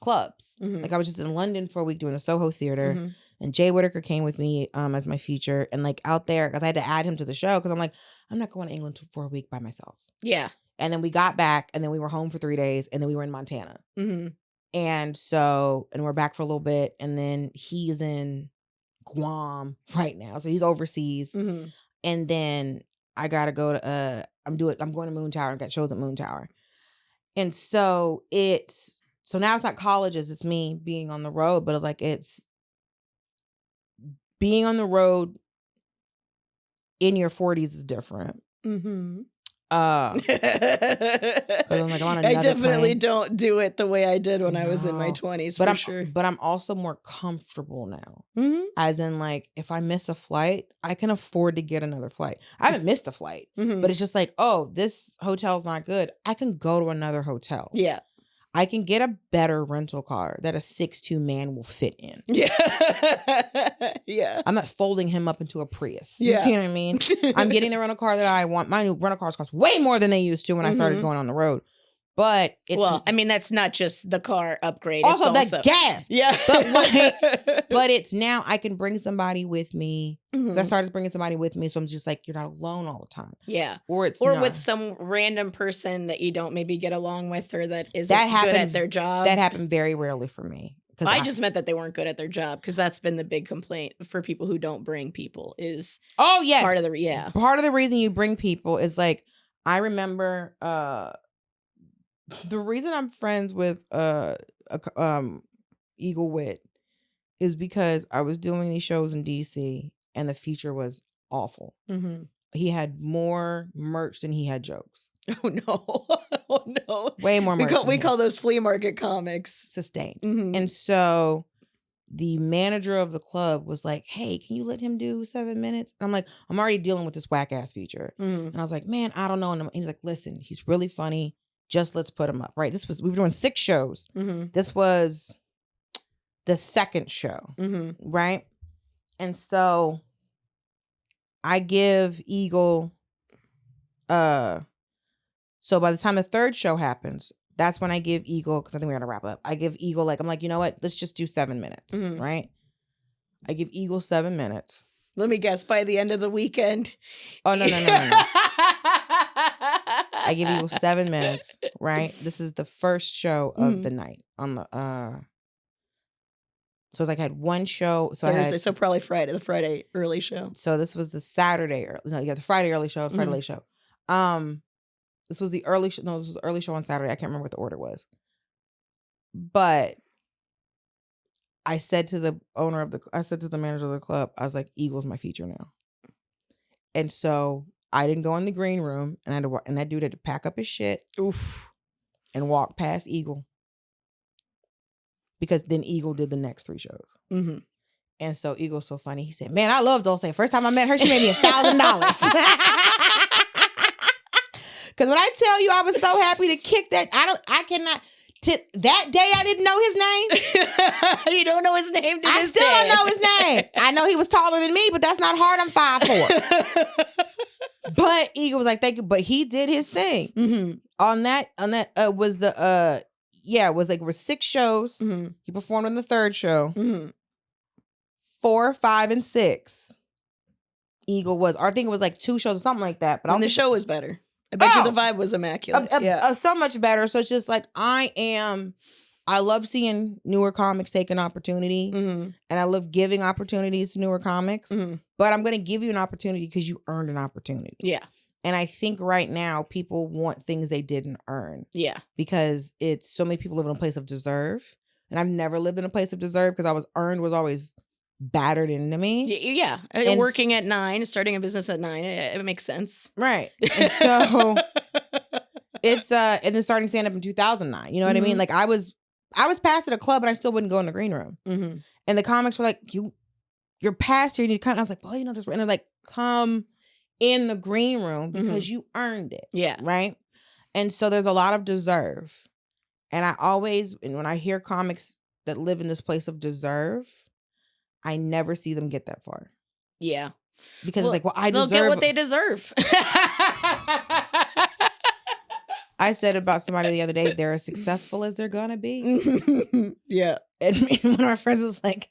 clubs. Like I was just in London for a week doing a Soho theater. And Jay Whitaker came with me as my feature. And like out there, because I had to add him to the show, because I'm like, I'm not going to England for a week by myself. Yeah. And then we got back, and then we were home for 3 days, and then we were in Montana. And so, and we're back for a little bit, and then he's in Guam right now. So he's overseas. And then I got to go to, I'm going to Moon Tower. I've got shows at Moon Tower. And so so now it's not colleges, it's me being on the road, but it's like, it's being on the road in your 40s is different. I'm like, I'm on I definitely plane. don't do it the way I did when I was in my 20s, but sure. But I'm also more comfortable now. As in, like, if I miss a flight, I can afford to get another flight. I haven't missed a flight, but it's just like, oh, this hotel's not good. I can go to another hotel. Yeah. I can get a better rental car that a 6'2" man will fit in. Yeah. Yeah. I'm not folding him up into a Prius. You see what I mean? I'm getting the rental car that I want. My new rental cars cost way more than they used to when I started going on the road. But it's I mean, that's not just the car upgrade. also it's the gas. Yeah. But it's now I can bring somebody with me. Mhm. I started bringing somebody with me. So I'm just like, you're not alone all the time. Yeah. Or with some random person that you don't maybe get along with or that isn't That good at their job. That happened very rarely for me. I just meant that they weren't good at their job because that's been the big complaint for people who don't bring people is yes. part of the Part of the reason you bring people is like, I remember the reason I'm friends with Eagle Wit is because I was doing these shows in DC and the feature was awful. Mm-hmm. He had more merch than he had jokes. Oh no! Oh no! Way more merch. We call those flea market comics. Sustained. Mm-hmm. And so the manager of the club was like, "Hey, can you let him do 7 minutes?" And I'm like, "I'm already dealing with this whack ass feature." Mm-hmm. And I was like, "Man, I don't know." And he's like, "Listen, he's really funny. Just let's put him up." Right? We were doing 6 shows. Mm-hmm. This was the second show. Mm-hmm. Right? And so I give Eagle so by the time the third show happens, that's when I give Eagle, because I think we got to wrap up. I give Eagle, like, I'm like, you know what? Let's just do 7 minutes, right? I give Eagle 7 minutes. Let me guess, by the end of the weekend. Oh, no. I give Eagle 7 minutes, right? This is the first show of the night on the, so it's like I had one show. So Thursday, so probably Friday, the Friday early show. So this was the Saturday, the Friday early show, Friday late show. This was the early show. No, this was the early show on Saturday. I can't remember what the order was. But I said to the manager of the club, I was like, Eagle's my feature now. And so I didn't go in the green room and I had to and that dude had to pack up his shit and walk past Eagle. Because then Eagle did the next 3 shows. Mm-hmm. And so Eagle's so funny. He said, "Man, I love Dulce. First time I met her, she made me $1,000. Because when I tell you I was so happy to kick that, I cannot. That day I didn't know his name. You don't know his name to I this still day. don't know his name. I know he was taller than me, but that's not hard. I'm 5'4". But Eagle was like, "Thank you." But he did his thing. Mm-hmm. On that was the it was like, we're 6 shows. Mm-hmm. He performed on the 3rd show. Mm-hmm. 4, 5, and 6. Eagle was, or I think it was like 2 shows or something like that. But the show was better. I bet you the vibe was immaculate. So much better. So it's just like, I love seeing newer comics take an opportunity. Mm-hmm. And I love giving opportunities to newer comics. Mm-hmm. But I'm going to give you an opportunity because you earned an opportunity. Yeah. And I think right now people want things they didn't earn. Yeah. Because it's so many people live in a place of deserve. And I've never lived in a place of deserve because was always battered into me. Yeah. And working at 9, starting a business at 9, it makes sense. Right. And so it's and then starting stand up in 2009. You know what I mean? Like I was past at a club and I still wouldn't go in the green room. Mm-hmm. And the comics were like, you're past here, you need to come. And I was like, well, this, and they're like, come in the green room because you earned it. Yeah. Right. And so there's a lot of deserve. And when I hear comics that live in this place of deserve, I never see them get that far. Yeah. Because it's like, well, I deserve. They'll get what they deserve. I said about somebody the other day, they're as successful as they're going to be. Yeah. And one of my friends was like,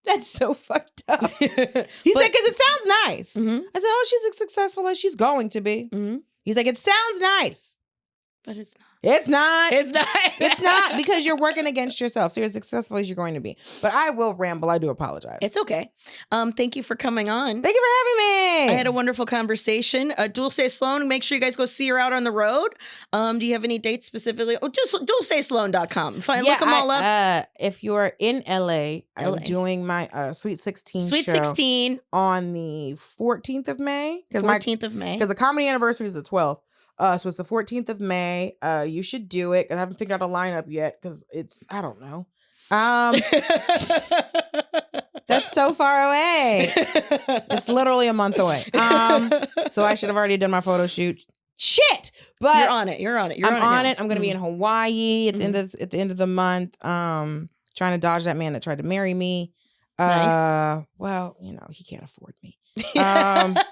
that's so fucked up. He said, because it sounds nice. Mm-hmm. I said, oh, she's as successful as she's going to be. Mm-hmm. He's like, it sounds nice. But it's not. It's not. It's not. It's not, because you're working against yourself. So you're as successful as you're going to be. But I will ramble. I do apologize. It's okay. Thank you for coming on. Thank you for having me. I had a wonderful conversation. Dulce Sloan, make sure you guys go see her out on the road. Do you have any dates specifically? Oh, just dulcesloan.com. Look them all up. If you're in LA, I'm doing my Sweet 16 Sweet show 16 on the 14th of May. 14th of May. Because the comedy anniversary is the 12th. So it's the 14th of May. You should do it. I haven't figured out a lineup yet because I don't know. That's so far away. It's literally a month away. So I should have already done my photo shoot. Shit! But you're on it. I'm on it. I'm going to be in Hawaii at the end of the month. Trying to dodge that man that tried to marry me. Nice. Well, he can't afford me. But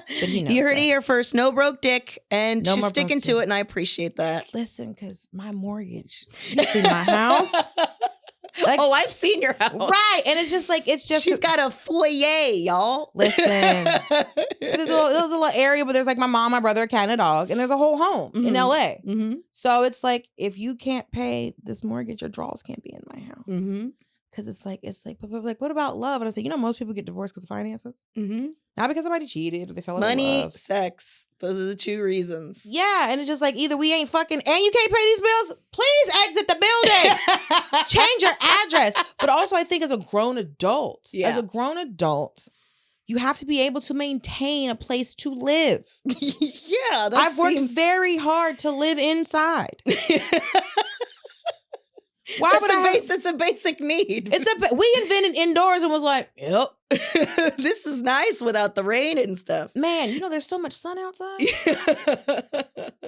he knows You heard that. it here first. No broke dick, and No she's more sticking broke to dick. it, and I appreciate that. Listen, because my mortgage, you see my house? Like, oh, I've seen your house. Right. And it's just She's got a foyer, y'all. Listen, there's a little area, but there's like my mom, my brother, a cat, and a dog, and there's a whole home in LA. Mm-hmm. So it's like, if you can't pay this mortgage, your drawers can't be in my house. Mm-hmm. Because it's like, but like, what about love? And I say, most people get divorced because of finances. Mm-hmm. Not because somebody cheated or they fell in Money, love. sex. Those are the two reasons. Yeah, and it's just like, either we ain't fucking and you can't pay these bills, please exit the building. Change your address. But also, I think as a grown adult, you have to be able to maintain a place to live. Yeah, I've worked very hard to live inside. Why would it's a basic need. We invented indoors and was like, yep. This is nice without the rain and stuff. Man, there's so much sun outside.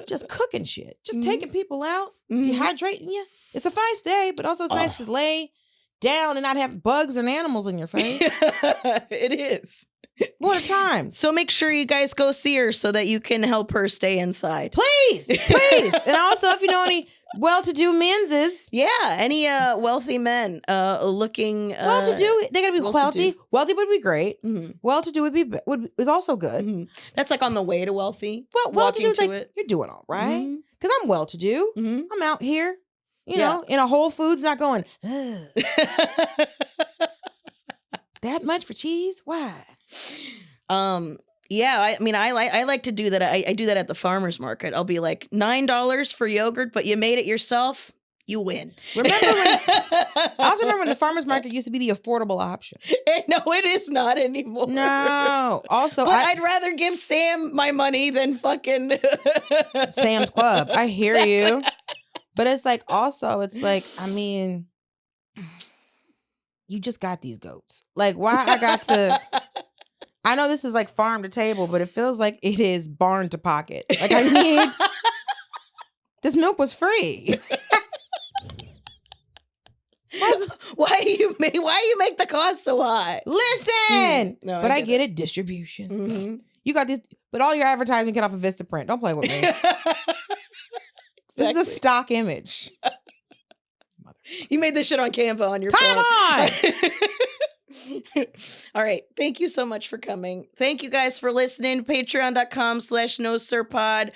Just cooking shit. Just taking people out, dehydrating you. It's a nice day, but also it's nice to lay down and not have bugs and animals in your face. It is. What a time. So make sure you guys go see her so that you can help her stay inside. Please. And also, if you know any well-to-do men's. Yeah, any wealthy men looking... well-to-do, they gotta be wealthy. Wealthy would be great. Mm-hmm. Well-to-do is also good. Mm-hmm. That's like on the way to wealthy. Well, well-to-do is like, you're doing all right. Because I'm well-to-do. Mm-hmm. I'm out here, in a Whole Foods, not going, that much for cheese? Why? Yeah, I like to do that. I do that at the farmer's market. I'll be like, $9 for yogurt, but you made it yourself. You win. I also remember when the farmer's market used to be the affordable option. No, it is not anymore. No. Also, I'd rather give Sam my money than fucking Sam's Club. I hear you. But it's like, you just got these goats. Like, why I got to... I know this is like farm to table, but it feels like it is barn to pocket. Like, this milk was free. Why do you make the cost so high? Listen, No, but I get it. Distribution. Mm-hmm. You got this, but all your advertising get off of Vistaprint. Don't play with me. This is a stock image. You made this shit on Canva on your phone. Come on. All right. Thank you so much for coming. Thank you guys for listening. Patreon.com/NoSirPod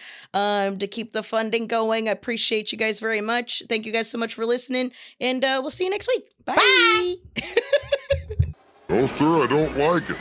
to keep the funding going. I appreciate you guys very much. Thank you guys so much for listening. And we'll see you next week. Bye. No, sir, I don't like it.